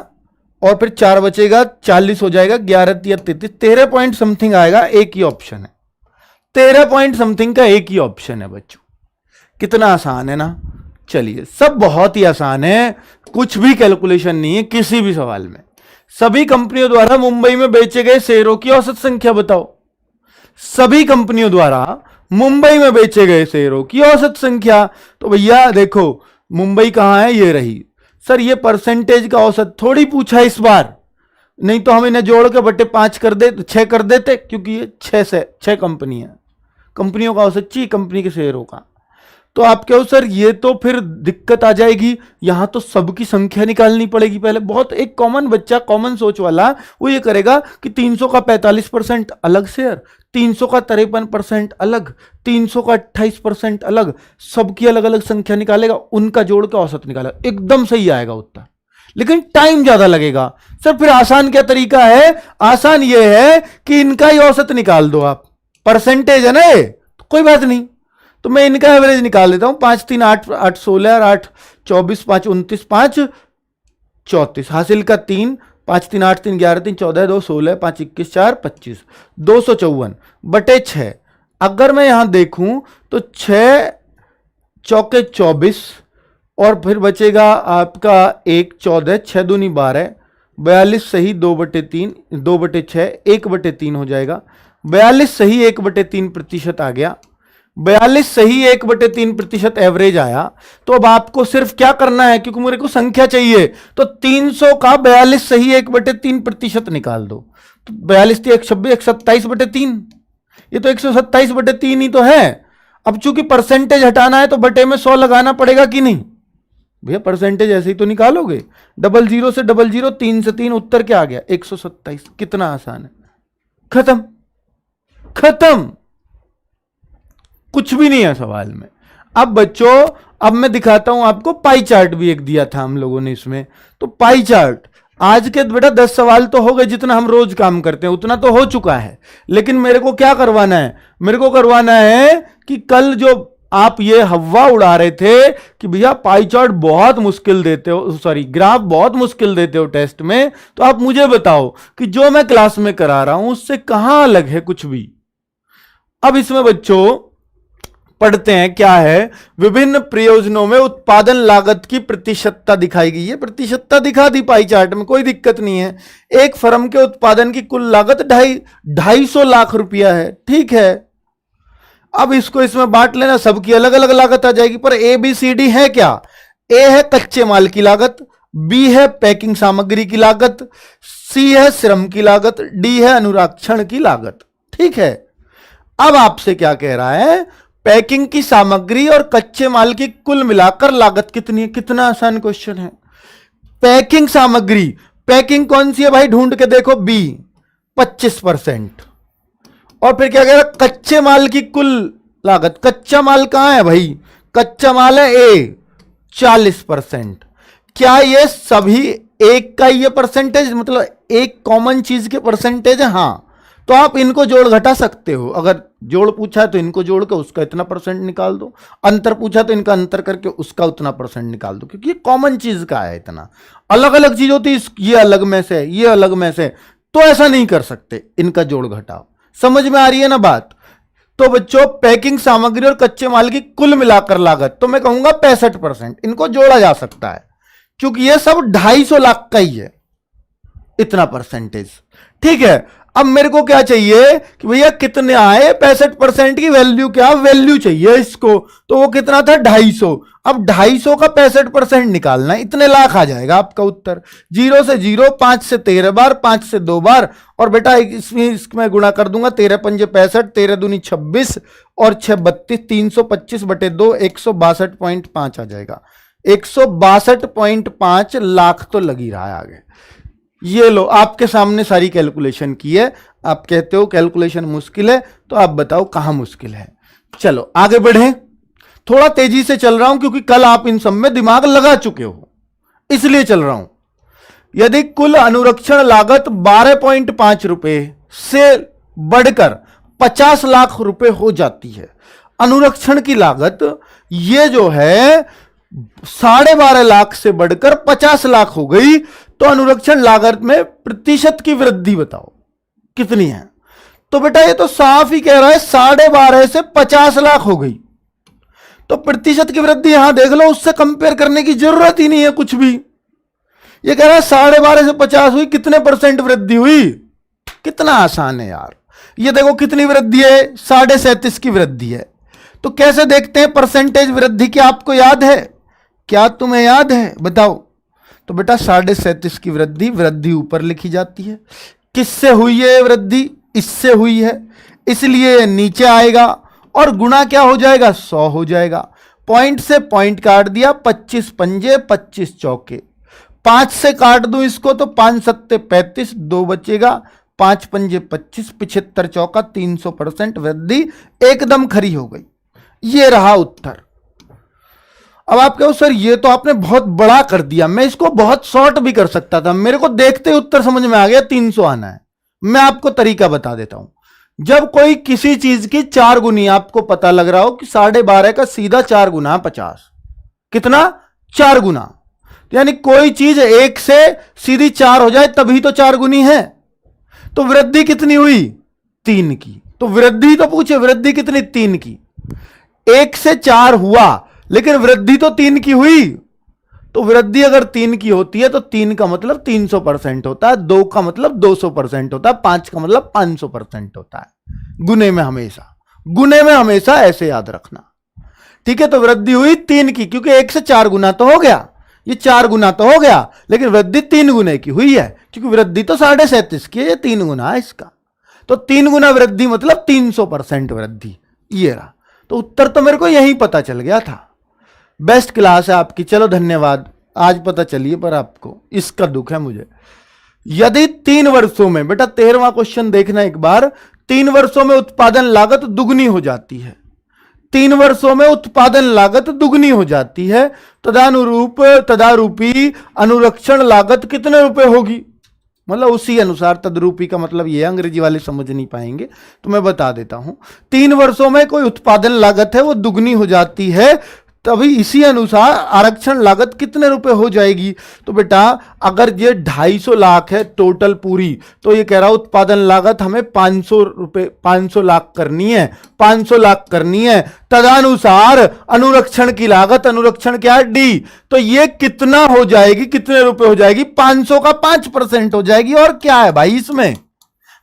और फिर 4 बचेगा, 40 हो जाएगा, 11 3 33, 13 पॉइंट समथिंग आएगा। एक ही ऑप्शन है, 13 पॉइंट समथिंग का एक ही ऑप्शन है बच्चों। कितना आसान है ना। चलिए, सब बहुत ही आसान है, कुछ भी कैलकुलेशन नहीं है किसी भी सवाल में। सभी कंपनियों द्वारा मुंबई में बेचे गए शेयरों की औसत संख्या बताओ। सभी कंपनियों द्वारा मुंबई में बेचे गए शेयरों की औसत संख्या। तो भैया देखो, मुंबई कहां है, ये रही। सर ये परसेंटेज का औसत थोड़ी पूछा इस बार, नहीं तो हम इन्हें जोड़ के बटे 5 कर दे, 6 कर देते, क्योंकि ये 6 कंपनी है, कंपनियों का औसत चाहिए कंपनी के शेयरों का। तो आप कहो सर ये तो फिर दिक्कत आ जाएगी, यहां तो सबकी संख्या निकालनी पड़ेगी पहले। बहुत एक कॉमन बच्चा, कॉमन सोच वाला, वो ये करेगा कि 300 का 45% अलग शेयर, 300 का 53% अलग, 300 का 28% अलग, सबकी अलग अलग संख्या निकालेगा, उनका जोड़ के औसत निकालेगा, एकदम सही आएगा उत्तर, लेकिन टाइम ज्यादा लगेगा। सर फिर आसान क्या तरीका है? आसान ये है कि इनका ही औसत निकाल दो आप, परसेंटेज है ना ये, तो कोई बात नहीं। तो मैं इनका एवरेज निकाल देता हूं, 5 3 8 8 16 और 8 24 5 29 5 34, हासिल का 3, 5 3 8 3 11 3 14 2 16 5 21 4 25, 254 बटे 6। अगर मैं यहां देखूं तो 6 चौके 24 और फिर बचेगा आपका 1 14, 6 दूनी 12, 42 सही 2/3, 2/6 1/3 हो जाएगा। 42 सही 1/3% आ गया, 42 सही 1/3% एवरेज आया। तो अब आपको सिर्फ क्या करना है, क्योंकि मेरे को संख्या चाहिए, तो 300 का 42 सही 1/3% निकाल दो। तो 42 थी 126, 127/3, ये तो 127/3 ही तो है। अब चूंकि परसेंटेज हटाना है तो बटे में 100 लगाना पड़ेगा कि नहीं भैया, परसेंटेज ऐसे ही तो निकालोगे। 00 से 00, 3 से 3, उत्तर क्या आ गया 127। कितना आसान है, खत्म खत्म, कुछ भी नहीं है सवाल में। अब बच्चों, अब मैं दिखाता हूं आपको, पाई चार्ट भी एक दिया था हम लोगों ने इसमें। तो पाई चार्ट आज के बेटा 10 सवाल तो हो गए, जितना हम रोज काम करते हैं उतना तो हो चुका है, लेकिन मेरे को क्या करवाना है, मेरे को करवाना है कि कल जो आप ये हवा उड़ा रहे थे कि भैया पाई चार्ट बहुत मुश्किल देते हो, सॉरी ग्राफ बहुत मुश्किल देते हो टेस्ट में, तो आप मुझे बताओ कि जो मैं क्लास में करा रहा हूं उससे कहां अलग है कुछ भी। अब इसमें बच्चों पढ़ते हैं क्या है, विभिन्न प्रयोजनों में उत्पादन लागत की प्रतिशतता दिखाई गई है। प्रतिशतता दिखा दी पाई चार्ट में, कोई दिक्कत नहीं है। एक फर्म के उत्पादन की कुल लागत 250 लाख रुपया है, ठीक है। अब इसको इसमें बांट लेना, सबकी अलग अलग लागत आ जाएगी, पर ABCD है क्या? ए है कच्चे माल की लागत, बी है पैकिंग सामग्री की लागत, सी है श्रम की लागत, डी है अनुरक्षण की लागत, ठीक है। अब आपसे क्या कह रहा है, पैकिंग की सामग्री और कच्चे माल की कुल मिलाकर लागत कितनी है? कितना आसान क्वेश्चन है। पैकिंग सामग्री, पैकिंग कौन सी है भाई, ढूंढ के देखो, बी 25%। और फिर क्या कह रहा, कच्चे माल की कुल लागत, कच्चा माल कहां है भाई, कच्चा माल है ए 40%। क्या ये सभी एक का ये परसेंटेज, मतलब एक कॉमन चीज के परसेंटेज है? हां, तो आप इनको जोड़ घटा सकते हो। अगर जोड़ पूछा है तो इनको जोड़ के उसका इतना परसेंट निकाल दो, अंतर पूछा तो इनका अंतर करके उसका उतना परसेंट निकाल दो, क्योंकि ये कॉमन चीज का है। इतना अलग अलग चीज होती है, ये अलग में से, ये अलग में से, तो ऐसा नहीं कर सकते, इनका जोड़ घटाओ। समझ में आ रही है ना बात? तो बच्चों पैकिंग सामग्री और कच्चे माल की कुल मिलाकर लागत, तो मैं कहूंगा 65%, इनको जोड़ा जा सकता है, क्योंकि ये सब 250 लाख का ही है, इतना परसेंटेज, ठीक है। अब मेरे को क्या चाहिए कि भैया कितने आए, 65% की वैल्यू, क्या वैल्यू चाहिए इसको, तो वो कितना था 250। अब 250 का 65% निकालना है, इतने लाख आ जाएगा आपका उत्तर। 0 से 0, 5 से 13 बार, 5 से 2 बार, और बेटा इसमें गुणा कर दूंगा, 13 पंजे 65, 13 दूनी 26 और 6 32, 325/2, 162.5 आ जाएगा। 162.5 लाख तो लग ही रहा है आगे। ये लो, आपके सामने सारी कैलकुलेशन की है। आप कहते हो कैलकुलेशन मुश्किल है, तो आप बताओ कहां मुश्किल है। चलो आगे बढ़े, थोड़ा तेजी से चल रहा हूं क्योंकि कल आप इन सब में दिमाग लगा चुके हो, इसलिए चल रहा हूं। यदि कुल अनुरक्षण लागत 12.5 रुपए से बढ़कर 50 लाख रुपए हो जाती है, अनुरक्षण की लागत ये जो है 12.5 लाख से बढ़कर 50 लाख हो गई, तो अनुरक्षण लागत में प्रतिशत की वृद्धि बताओ कितनी है। तो बेटा ये तो साफ ही कह रहा है 12.5 से 50 लाख हो गई। तो प्रतिशत की वृद्धि यहां देख लो, उससे कंपेयर करने की जरूरत ही नहीं है कुछ भी। ये कह रहा है 12.5 से 50 हुई, कितने % वृद्धि हुई? कितना आसान है यार। ये देखो कितनी वृद्धि है, 37.5 की वृद्धि है। तो कैसे देखते हैं परसेंटेज वृद्धि? क्या आपको याद है? क्या तुम्हें याद है? बताओ। तो बेटा 37.5 की वृद्धि, वृद्धि ऊपर लिखी जाती है। किससे हुई है वृद्धि? इससे हुई है, इसलिए नीचे आएगा और गुणा क्या हो जाएगा? 100 हो जाएगा। पॉइंट से पॉइंट काट दिया, 25 पंजे 25 चौके, 5 से काट दूं इसको तो 5 सत्ते 35, 2 बचेगा, 5 पंजे 25, 75 चौका 300% वृद्धि एकदम खरी हो गई। ये रहा उत्तर। अब आप कहो सर ये तो आपने बहुत बड़ा कर दिया, मैं इसको बहुत शॉर्ट भी कर सकता था, मेरे को देखते ही उत्तर समझ में आ गया 300 आना है। मैं आपको तरीका बता देता हूं। जब कोई किसी चीज की 4 गुनी, आपको पता लग रहा हो कि 12.5 का सीधा 4 गुना 50, कितना? 4 गुना। यानी कोई चीज 1 से सीधी 4 हो जाए तभी तो 4 गुनी है। तो वृद्धि कितनी हुई? 3 की। तो वृद्धि तो पूछे, वृद्धि कितनी? 3 की। 1 से 4 हुआ लेकिन वृद्धि तो 3 की हुई। तो वृद्धि अगर 3 की होती है तो 3 का मतलब 300% होता है, 2 का मतलब 200% होता है, 5 का मतलब 500% होता है। गुने में हमेशा, गुने में हमेशा ऐसे याद रखना, ठीक है। तो वृद्धि हुई 3 की, क्योंकि 1 से 4 गुना तो हो गया, ये 4 गुना तो हो गया, लेकिन वृद्धि 3 गुने की हुई है, क्योंकि वृद्धि तो 37.5 की है, ये 3 गुना है इसका। तो 3 गुना वृद्धि मतलब 300% वृद्धि। ये रहा। तो उत्तर तो मेरे को यही पता चल गया था। बेस्ट क्लास है आपकी, चलो धन्यवाद। आज पता चलिए, पर आपको इसका दुख है मुझे। यदि 3 वर्षों में, बेटा 13वां क्वेश्चन देखना एक बार, 3 वर्षों में उत्पादन लागत दुगनी हो जाती है, 3 वर्षों में उत्पादन लागत दुगनी हो जाती है, तदारूपी अनुरक्षण लागत कितने रुपए होगी? मतलब उसी अनुसार, तदरूपी का मतलब ये, अंग्रेजी वाले समझ नहीं पाएंगे तो मैं बता देता हूं। 3 वर्षों में कोई उत्पादन लागत है वो दुगनी हो जाती है, तभी इसी अनुसार आरक्षण लागत कितने रुपए हो जाएगी? तो बेटा अगर ये 250 लाख है टोटल पूरी, तो ये कह रहा उत्पादन लागत हमें 500 लाख करनी है, 500 लाख करनी है। तदनुसार अनुरक्षण की लागत, अनुरक्षण क्या है? डी। तो ये कितना हो जाएगी, कितने रुपए हो जाएगी? 500 का 5% हो जाएगी। और क्या है भाई इसमें?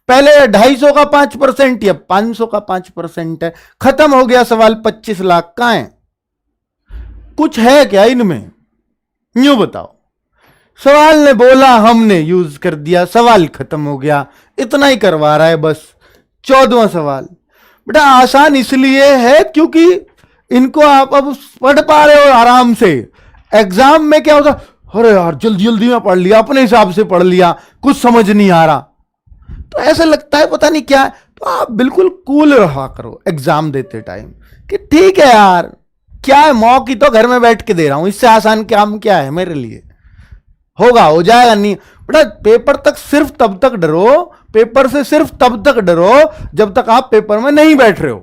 पहले 250 का 5% या 500 का 5% है। खत्म हो गया सवाल। 25 लाख का है। कुछ है क्या इनमें? यूं बताओ। सवाल ने बोला, हमने यूज कर दिया, सवाल खत्म हो गया। इतना ही करवा रहा है बस। 14वां सवाल बेटा आसान इसलिए है क्योंकि इनको आप अब पढ़ पा रहे हो आराम से। एग्जाम में क्या होता, अरे यार जल्दी जल्दी में पढ़ लिया, अपने हिसाब से पढ़ लिया, कुछ समझ नहीं आ रहा, तो ऐसा लगता है पता नहीं क्या है। तो आप बिल्कुल कूल रहा करो एग्जाम देते टाइम कि ठीक है यार, क्या है, मौक ही तो घर में बैठ के दे रहा हूं, इससे आसान काम क्या है मेरे लिए? होगा, हो जाएगा। नहीं बेटा, पेपर तक सिर्फ तब तक डरो, पेपर से सिर्फ तब तक डरो जब तक आप पेपर में नहीं बैठ रहे हो।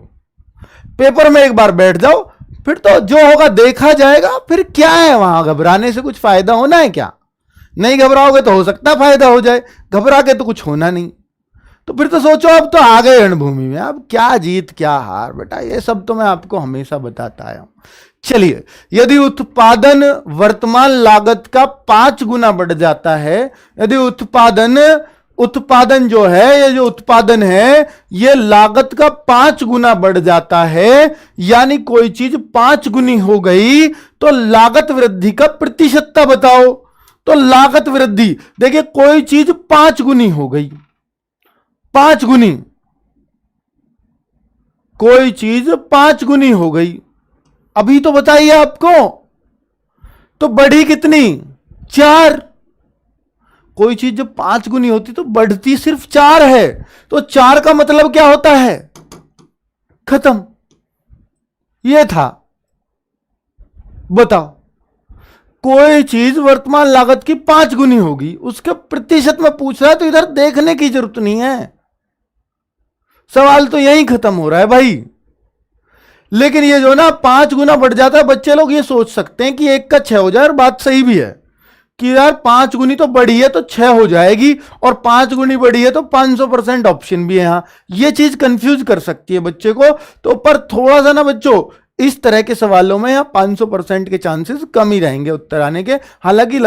पेपर में एक बार बैठ जाओ, फिर तो जो होगा देखा जाएगा। फिर क्या है वहां घबराने से कुछ फायदा होना है क्या? नहीं घबराओगे तो हो सकता है फायदा हो जाए, घबरा के तो कुछ होना नहीं। तो फिर तो सोचो अब तो आ गए रणभूमि में, अब क्या जीत क्या हार। बेटा ये सब तो मैं आपको हमेशा बताता आया हूं। चलिए, यदि उत्पादन वर्तमान लागत का 5 गुना बढ़ जाता है, यदि उत्पादन जो है, ये जो उत्पादन है ये लागत का 5 गुना बढ़ जाता है, यानी कोई चीज 5 गुनी हो गई, तो लागत वृद्धि का प्रतिशतता बताओ। तो लागत वृद्धि देखिए, कोई चीज 5 गुनी हो गई, 5 गुनी, कोई चीज 5 गुनी हो गई, अभी तो बताइए आपको, तो बढ़ी कितनी? 4। कोई चीज जब 5 गुनी होती तो बढ़ती सिर्फ 4 है, तो 4 का मतलब क्या होता है? खत्म। यह था। बताओ, कोई चीज वर्तमान लागत की 5 गुनी होगी, उसके प्रतिशत में पूछ रहा है, तो इधर देखने की जरूरत नहीं है, सवाल तो यहीं खत्म हो रहा है भाई। लेकिन ये जो ना 5 गुना बढ़ जाता है, बच्चे लोग ये सोच सकते हैं कि 1 का 6 हो जाए, और बात सही भी है। कि यार 5 गुनी तो बड़ी है तो 6 हो जाएगी, और 5 गुनी बड़ी है तो 500% ऑप्शन भी है यहां। ये चीज कंफ्यूज कर सकती है बच्चे को। तो पर थोड़ा सा ना बच्चों, इस तरह के सवालों में यहाँ 500% के चांसेस कम ही रहेंगे उत्तर आने के। हालांकि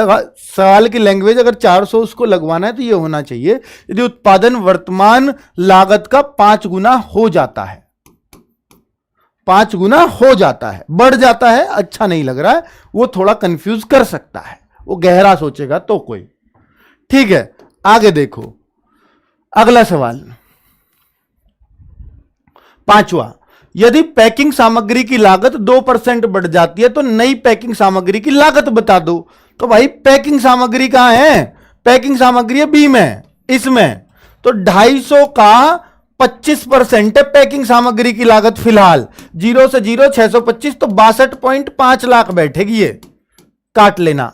सवाल की लैंग्वेज अगर 400 उसको लगवाना है तो ये होना चाहिए, यदि उत्पादन वर्तमान लागत का 5 गुना हो जाता है, 5 गुना हो जाता है, बढ़ जाता है अच्छा नहीं लग रहा है, वो थोड़ा कंफ्यूज कर सकता है, वो गहरा सोचेगा तो कोई। ठीक है, आगे देखो अगला सवाल 5वां, यदि पैकिंग सामग्री की लागत 2% बढ़ जाती है तो नई पैकिंग सामग्री की लागत बता दो। तो भाई पैकिंग सामग्री कहां है, पैकिंग सामग्री है बी में, इसमें तो 250 का 25% है पैकिंग सामग्री की लागत फिलहाल, 0 से 0 625, तो 62.5 लाख बैठेगी, ये काट लेना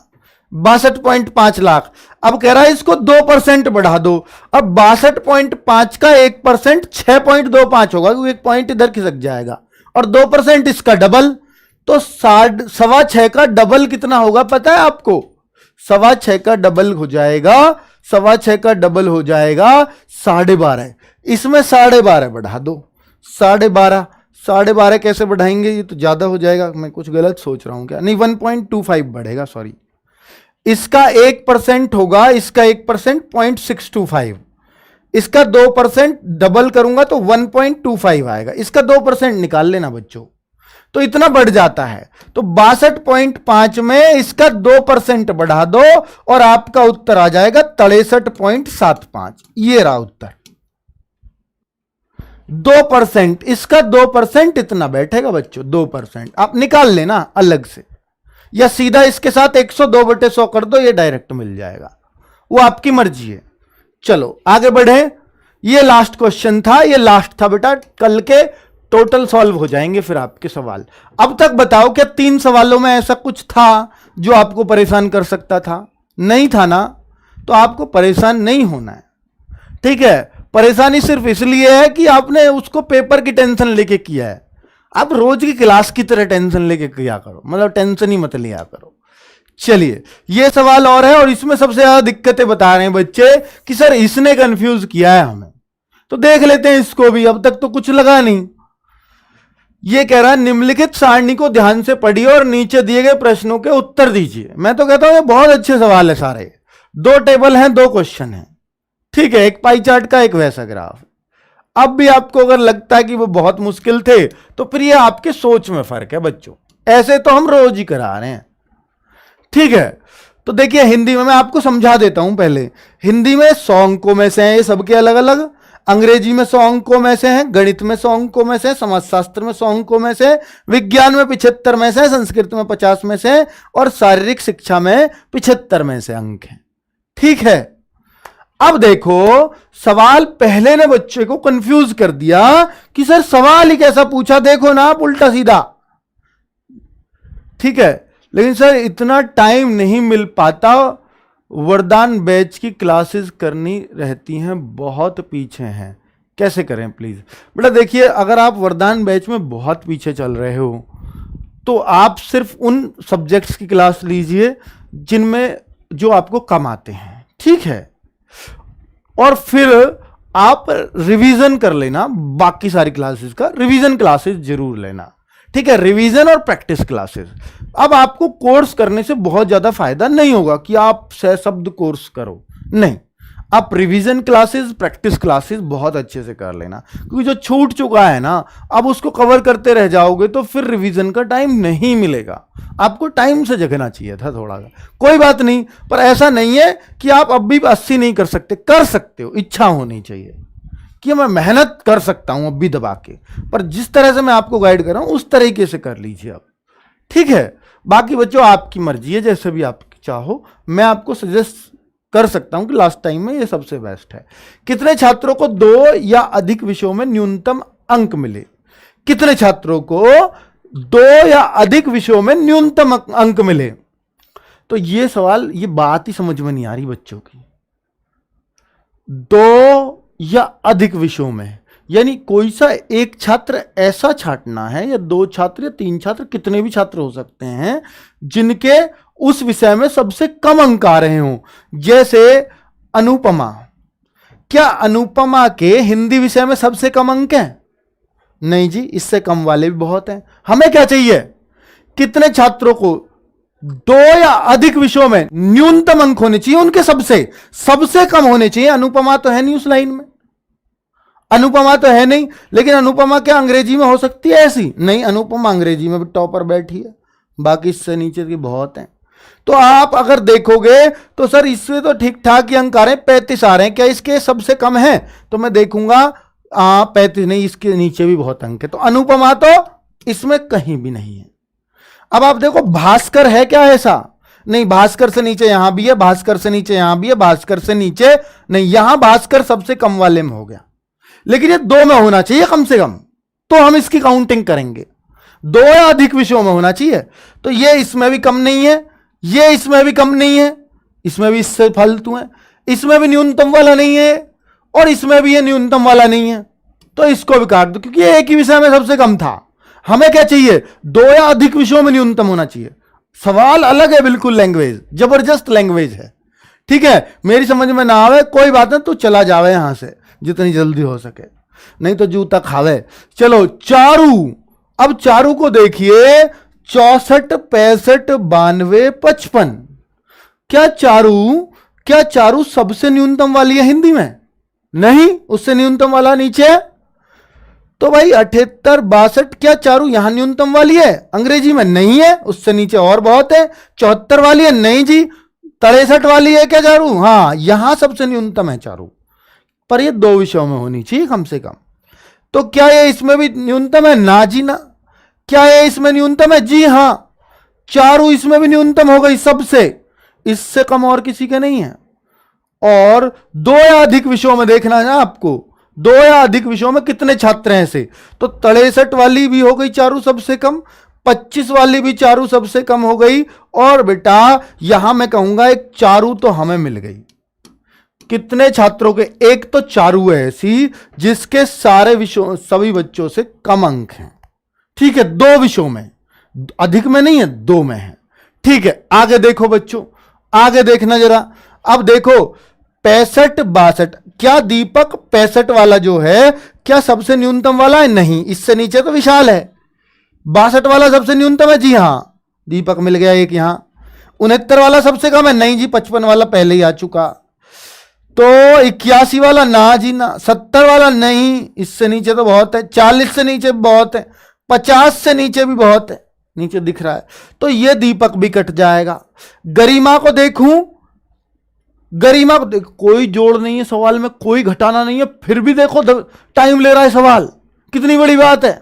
62.5 लाख। अब कह रहा है इसको 2% बढ़ा दो। अब 62.5 का 1% 6.25 होगा, क्योंकि एक पॉइंट इधर खिसक जाएगा, और 2% इसका डबल, तो 6.25 का डबल कितना होगा पता है आपको, 6.25 का डबल हो जाएगा, 6.25 का डबल हो जाएगा 12.5। इसमें 12.5 बढ़ा दो, 12.5, 12.5 कैसे बढ़ाएंगे, ये तो ज्यादा हो जाएगा, मैं कुछ गलत सोच रहा हूं क्या, नहीं 1.25 बढ़ेगा, सॉरी। इसका 1% होगा, इसका 1% 0.625, इसका 2% डबल करूंगा तो 1.25 आएगा, इसका 2% निकाल लेना बच्चों, तो इतना बढ़ जाता है। तो 62.5 में इसका 2% बढ़ा दो और आपका उत्तर आ जाएगा 63.75। ये रहा उत्तर, 2%, इसका 2% इतना बैठेगा बच्चों, 2% आप निकाल लेना अलग से, या सीधा इसके साथ 102/100 कर दो, ये डायरेक्ट मिल जाएगा, वो आपकी मर्जी है। चलो आगे बढ़े, ये लास्ट क्वेश्चन था, ये लास्ट था बेटा, कल के टोटल सॉल्व हो जाएंगे फिर आपके सवाल। अब तक बताओ क्या 3 सवालों में ऐसा कुछ था जो आपको परेशान कर सकता था? नहीं था ना, तो आपको परेशान नहीं होना है, ठीक है। परेशानी सिर्फ इसलिए है कि आपने उसको पेपर की टेंशन लेके किया है। आप रोज की क्लास की तरह टेंशन लेके किया करो, मतलब टेंशन ही मत लिया करो। चलिए ये सवाल और है, और इसमें सबसे ज्यादा दिक्कतें बता रहे हैं बच्चे कि सर इसने कंफ्यूज किया है हमें, तो देख लेते हैं इसको भी, अब तक तो कुछ लगा नहीं। ये कह रहा है निम्नलिखित सारणी को ध्यान से पढ़िए और नीचे दिए गए प्रश्नों के उत्तर दीजिए। मैं तो कहता हूं ये बहुत अच्छे सवाल है सारे, 2 टेबल हैं, 2 क्वेश्चन हैं, ठीक है, एक पाई चार्ट का, एक वैसा ग्राफ। अब भी आपको अगर लगता है कि वो बहुत मुश्किल थे तो फिर ये आपके सोच में फर्क है बच्चों, ऐसे तो हम रोज ही करा रहे हैं, ठीक है। तो देखिए हिंदी में मैं आपको समझा देता हूं पहले। हिंदी में 100 अंकों में से हैं ये सबके अलग अलग, अंग्रेजी में 100 अंकों में से हैं, गणित में 100 अंकों में से, समाजशास्त्र में 100 अंकों में से, विज्ञान में 75 में से, संस्कृत में 50 में से, और शारीरिक शिक्षा में 75 में से अंक हैं, ठीक है। अब देखो सवाल पहले ने बच्चे को कंफ्यूज कर दिया कि सर सवाल ही कैसा पूछा, देखो ना आप उल्टा सीधा, ठीक है। लेकिन सर इतना टाइम नहीं मिल पाता, वरदान बैच की क्लासेस करनी रहती हैं, बहुत पीछे हैं, कैसे करें प्लीज बेटा। देखिए अगर आप वरदान बैच में बहुत पीछे चल रहे हो तो आप सिर्फ उन सब्जेक्ट्स की क्लास लीजिए जिनमें जो आपको कम आते हैं, ठीक है, और फिर आप रिवीजन कर लेना, बाकी सारी क्लासेस का रिवीजन क्लासेस जरूर लेना, ठीक है, रिवीजन और प्रैक्टिस क्लासेस। अब आपको कोर्स करने से बहुत ज्यादा फायदा नहीं होगा कि आप सहशब्द कोर्स करो, नहीं, आप रिवीजन क्लासेस प्रैक्टिस क्लासेस बहुत अच्छे से कर लेना, क्योंकि जो छूट चुका है ना अब उसको कवर करते रह जाओगे तो फिर रिवीजन का टाइम नहीं मिलेगा। आपको टाइम से जगना चाहिए था थोड़ा सा, कोई बात नहीं, पर ऐसा नहीं है कि आप अब भी 80 नहीं कर सकते, कर सकते हो, इच्छा होनी चाहिए कि मैं मेहनत कर सकता हूं अब भी दबा के, पर जिस तरह से मैं आपको गाइड कर रहा हूं उस तरीके से कर लीजिए आप, ठीक है। बाकी बच्चों आपकी मर्जी है, जैसे भी आप चाहो, मैं आपको सजेस्ट कर सकता हूं कि लास्ट टाइम में ये सबसे बेस्ट है। कितने छात्रों को 2 या अधिक विषयों में न्यूनतम अंक मिले? कितने छात्रों को 2 या अधिक विषयों में न्यूनतम अंक मिले? तो ये सवाल, ये बात ही समझ में नहीं आ रही बच्चों की। 2 या अधिक विषयों में यानी कोई सा एक छात्र ऐसा छांटना है, या 2 छात्र या 3 छात्र, कितने भी छात्र हो सकते हैं जिनके उस विषय में सबसे कम अंक आ रहे हों। जैसे अनुपमा, क्या अनुपमा के हिंदी विषय में सबसे कम अंक हैं? नहीं जी, इससे कम वाले भी बहुत हैं। हमें क्या चाहिए? कितने छात्रों को 2 या अधिक विषयों में न्यूनतम अंक होने चाहिए उनके, सबसे कम होने चाहिए। अनुपमा तो है नहीं उस लाइन में, अनुपमा तो है नहीं। लेकिन अनुपमा क्या अंग्रेजी में हो सकती है ऐसी? नहीं, अनुपमा अंग्रेजी में भी टॉपर बैठी है, बाकी इससे नीचे की बहुत हैं। तो आप अगर देखोगे तो सर इससे तो ठीक ठाक ही अंक आ रहे हैं, 35 आ रहे हैं, क्या इसके सबसे कम है? तो मैं देखूंगा 35 नहीं, इसके नीचे भी बहुत अंक है। तो अनुपमा तो इसमें कहीं भी नहीं है। अब आप देखो भास्कर है क्या ऐसा? नहीं, भास्कर से नीचे यहां भी है, भास्कर से नीचे यहां भी है, भास्कर से नीचे नहीं, यहां भास्कर सबसे कम वाले में हो गया। लेकिन ये 2 में होना चाहिए कम से कम, तो हम इसकी काउंटिंग करेंगे। 2 या अधिक विषयों में होना चाहिए। तो ये इसमें भी कम नहीं है, ये इसमें भी कम नहीं है, इसमें भी इससे फालतू है, इसमें भी न्यूनतम वाला नहीं है, और इसमें भी ये न्यूनतम वाला नहीं है। तो इसको भी काट दो, क्योंकि ये एक ही विषय में सबसे कम था। हमें क्या चाहिए? 2 या अधिक विषयों में न्यूनतम होना चाहिए। सवाल अलग है बिल्कुल, लैंग्वेज जबरदस्त लैंग्वेज है। ठीक है, मेरी समझ में ना आवे कोई बात नहीं, तू चला जावे यहां से जितनी जल्दी हो सके, नहीं तो जूता खावे। चलो चारू, अब चारू को देखिए, 64, 65, 92, 55। क्या चारू सबसे न्यूनतम वाली है हिंदी में? नहीं, उससे न्यूनतम वाला नीचे है। तो भाई 78, 62, क्या चारू यहां न्यूनतम वाली है? अंग्रेजी में नहीं है, उससे नीचे और बहुत है। 74 वाली है? नहीं जी। 63 वाली है क्या चारू? हाँ, यहां सबसे न्यूनतम है चारू, पर ये 2 विषयों में होनी चाहिए कम से कम। तो क्या ये इसमें भी न्यूनतम है? ना जी ना। क्या ये इसमें न्यूनतम है? जी हां, चारू इसमें भी न्यूनतम हो गई सबसे, इससे कम और किसी के नहीं है। और 2 या अधिक विषयों में देखना है ना आपको, 2 या अधिक विषयों में कितने छात्र हैं ऐसे। तो 63 वाली भी हो गई चारू सबसे कम, 25 वाली भी चारू सबसे कम हो गई, और बेटा यहां मैं कहूंगा एक चारू तो हमें मिल गई। कितने छात्रों के? एक तो चारू है ऐसी जिसके सारे विषयों, सभी बच्चों से कम अंक हैं। ठीक है, 2 विषयों में, अधिक में नहीं है, 2 में है। ठीक है, आगे देखो बच्चों, आगे देखना जरा। अब देखो 65, 62, क्या दीपक 65 वाला जो है क्या सबसे न्यूनतम वाला है? नहीं, इससे नीचे तो विशाल है। 62 वाला सबसे न्यूनतम है? जी हां, दीपक मिल गया एक यहां। 69 वाला सबसे कम है? नहीं जी, 55 वाला पहले ही आ चुका। तो 81 वाला? ना जी ना। 70 वाला? नहीं, इससे नीचे तो बहुत है। 40 से नीचे बहुत है, 50 से नीचे भी बहुत है, नीचे दिख रहा है। तो ये दीपक भी कट जाएगा। गरिमा को देखूं, गरिमा को देखो, कोई जोड़ नहीं है सवाल में, कोई घटाना नहीं है, फिर भी देखो टाइम ले रहा है सवाल, कितनी बड़ी बात है।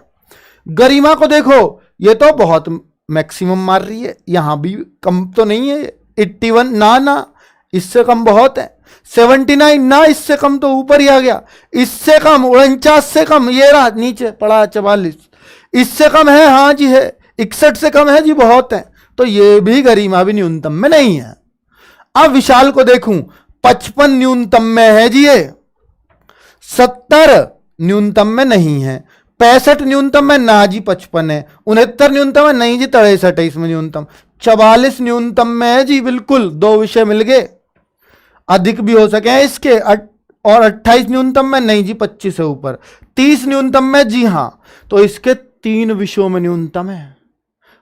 गरिमा को देखो, ये तो बहुत मैक्सिमम मार रही है, यहां भी कम तो नहीं है। 81? ना, इससे कम बहुत है। 79? ना, इससे कम तो ऊपर ही आ गया। इससे कम 49 से कम, ये रहा नीचे पड़ा 44, इससे कम है? हाँ जी है। 61 से कम है जी, बहुत है। तो ये भी गरिमा भी न्यूनतम में नहीं है। अब विशाल को देखूं, 55 न्यूनतम में है जी ये, 70 न्यूनतम में नहीं है, 65 न्यूनतम में? ना जी, 55 है। 69 न्यूनतम है? नहीं जी, 63 है इसमें न्यूनतम। 44 न्यूनतम में है जी, बिल्कुल 2 विषय मिल गए, अधिक भी हो सके हैं इसके। और 28 न्यूनतम में? नहीं जी, 25 से ऊपर। 30 न्यूनतम में? जी हां। तो इसके 3 विषयों में न्यूनतम है।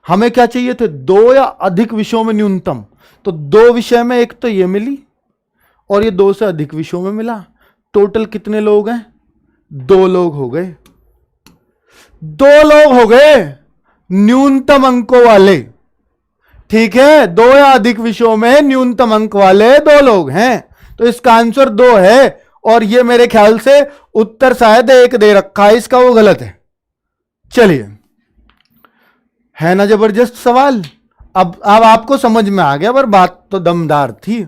हमें क्या चाहिए थे? 2 या अधिक विषयों में न्यूनतम। तो 2 विषय में एक तो ये मिली, और ये 2 से अधिक विषयों में मिला। टोटल कितने लोग हैं? 2 लोग हो गए, 2 लोग हो गए न्यूनतम अंकों वाले। ठीक है, 2 या अधिक विषयों में न्यूनतम अंक वाले 2 लोग हैं। तो इसका आंसर 2 है। और ये मेरे ख्याल से उत्तर शायद 1 दे रखा है इसका, वो गलत है। चलिए, है ना जबरदस्त सवाल। अब आपको समझ में आ गया, पर बात तो दमदार थी।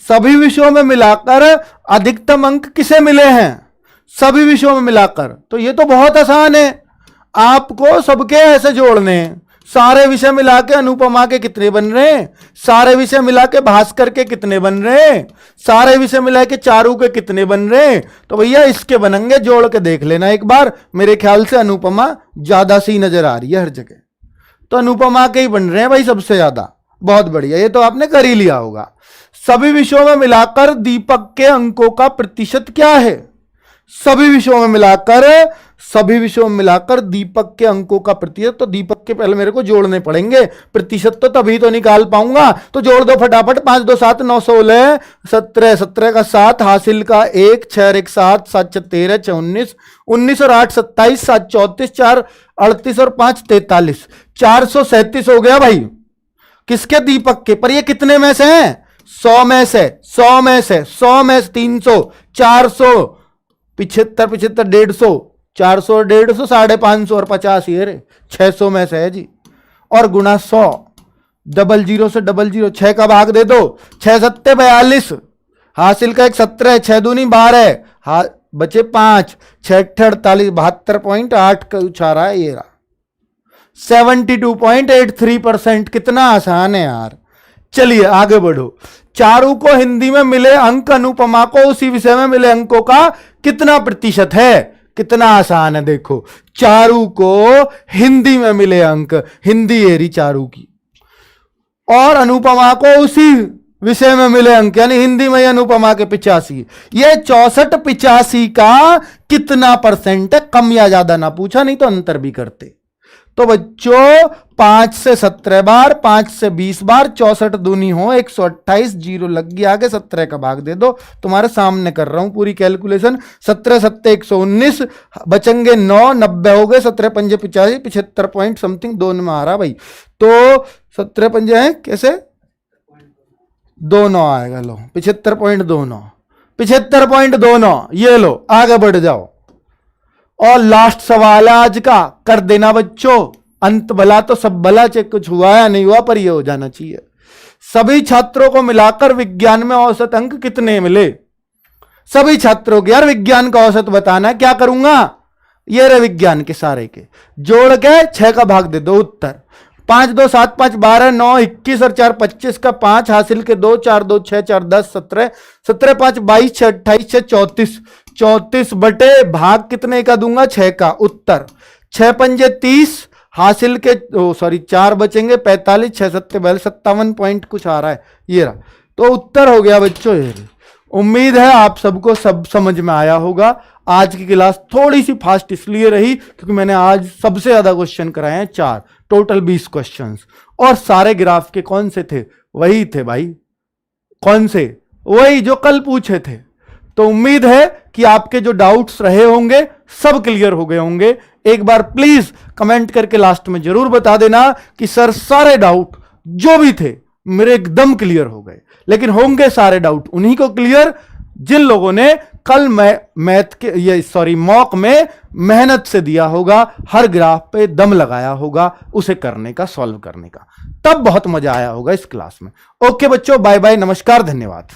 सभी विषयों में मिलाकर अधिकतम अंक किसे मिले हैं? सभी विषयों में मिलाकर। तो ये तो बहुत आसान है, आपको सबके ऐसे जोड़ने हैं। सारे विषय मिला के अनुपमा के कितने बन रहे हैं, सारे विषय मिला के भास्कर के कितने बन रहे हैं, सारे विषय मिला के चारू के कितने बन रहे हैं। तो भैया इसके बनेंगे, जोड़ के देख लेना एक बार। मेरे ख्याल से अनुपमा ज्यादा सी नजर आ रही है हर जगह, तो अनुपमा के ही बन रहे हैं भाई सबसे ज्यादा। बहुत बढ़िया, ये तो आपने कर ही लिया होगा। सभी विषयों में मिलाकर दीपक के अंकों का प्रतिशत क्या है? सभी विषयों में मिलाकर दीपक के अंकों का प्रतिशत, तो दीपक के पहले मेरे को जोड़ने पड़ेंगे, प्रतिशत तो तभी तो निकाल पाऊंगा। तो जोड़ दो फटाफट, 5 2 7 9 16 17, 17 का 7, हासिल का 1, 6 1 7, 7 6 13, 6 19, 19 और 8 27, 7 34, 4 38 और 5 43, 437 हो गया भाई। किसके? दीपक के। पर ये कितने में से हैं? 100 में से, 100 में से, 100 में से 300, 400, 75 75 150, 400 और 150, 550 और 50, ये रे 600 में से है जी। और गुना 100, 00 से 00, 6 का भाग दे दो, 6 7 42, हासिल का 1 17, 6 दूनी 12, बचे 5, 6 48, 72.8 का उछारा है ये रहा, 72.83%। कितना आसान है यार। चलिए आगे बढ़ो। चारू को हिंदी में मिले अंक अनुपमा को उसी विषय में मिले अंकों का कितना प्रतिशत है? कितना आसान है, देखो। चारू को हिंदी में मिले अंक, हिंदी एरी चारू की, और अनुपमा को उसी विषय में मिले अंक, यानी हिंदी में अनुपमा के 85, ये 64 85 का कितना परसेंट है? कम या ज्यादा ना पूछा, नहीं तो अंतर भी करते। तो बच्चों 5 से 17 बार, 5 से 20 बार, 64 दूनी हो 128, 0 लग गया आगे, 17 का भाग दे दो। तुम्हारे सामने कर रहा हूं पूरी कैलकुलेशन। 17 7 119, बचेंगे 9, 90 हो गए, 17 पंजे 85, 75 पॉइंट समथिंग दोनों में आ रहा भाई। तो 17 पंजे हैं कैसे? 29 आएगा, लो 75.29, 75.29, ये लो आगे बढ़ जाओ। और लास्ट सवाल है आज का, कर देना बच्चों। अंत भला तो सब भला, चाहे कुछ हुआ या नहीं हुआ, पर ये हो जाना चाहिए। सभी छात्रों को मिलाकर विज्ञान में औसत अंक कितने मिले? सभी छात्रों के, यार विज्ञान का औसत बताना है, क्या करूंगा? ये रहे विज्ञान के सारे के, जोड़ के 6 का भाग दे दो। उत्तर 5 2 7 5 12 9 21 और 4 25 का 5, हासिल के 2, 4 2 6 4 10 17, 17 5 22, 6 28, 6 34, 34 बटे भाग कितने का दूंगा? 6 का। उत्तर 6 पंजे 30, हासिल के 4 बचेंगे 45, 6 7 57 पॉइंट कुछ आ रहा है, ये रहा। तो उत्तर हो गया बच्चों ये। उम्मीद है आप सबको सब समझ में आया होगा। आज की क्लास थोड़ी सी फास्ट इसलिए रही क्योंकि मैंने आज सबसे ज्यादा क्वेश्चन कराए हैं, 4, टोटल 20 क्वेश्चंस। और सारे ग्राफ के कौन से थे? वही थे भाई। कौन से? वही जो कल पूछे थे। तो उम्मीद है कि आपके जो डाउट्स रहे होंगे सब क्लियर हो गए होंगे। एक बार प्लीज कमेंट करके लास्ट में जरूर बता देना कि सर सारे डाउट जो भी थे मेरे एकदम क्लियर हो गए। लेकिन होंगे सारे डाउट उन्हीं को क्लियर जिन लोगों ने कल मॉक में मेहनत से दिया होगा, हर ग्राफ पे दम लगाया होगा उसे करने का, सॉल्व करने का। तब बहुत मजा आया होगा इस क्लास में। ओके बच्चों, बाय बाय, नमस्कार, धन्यवाद।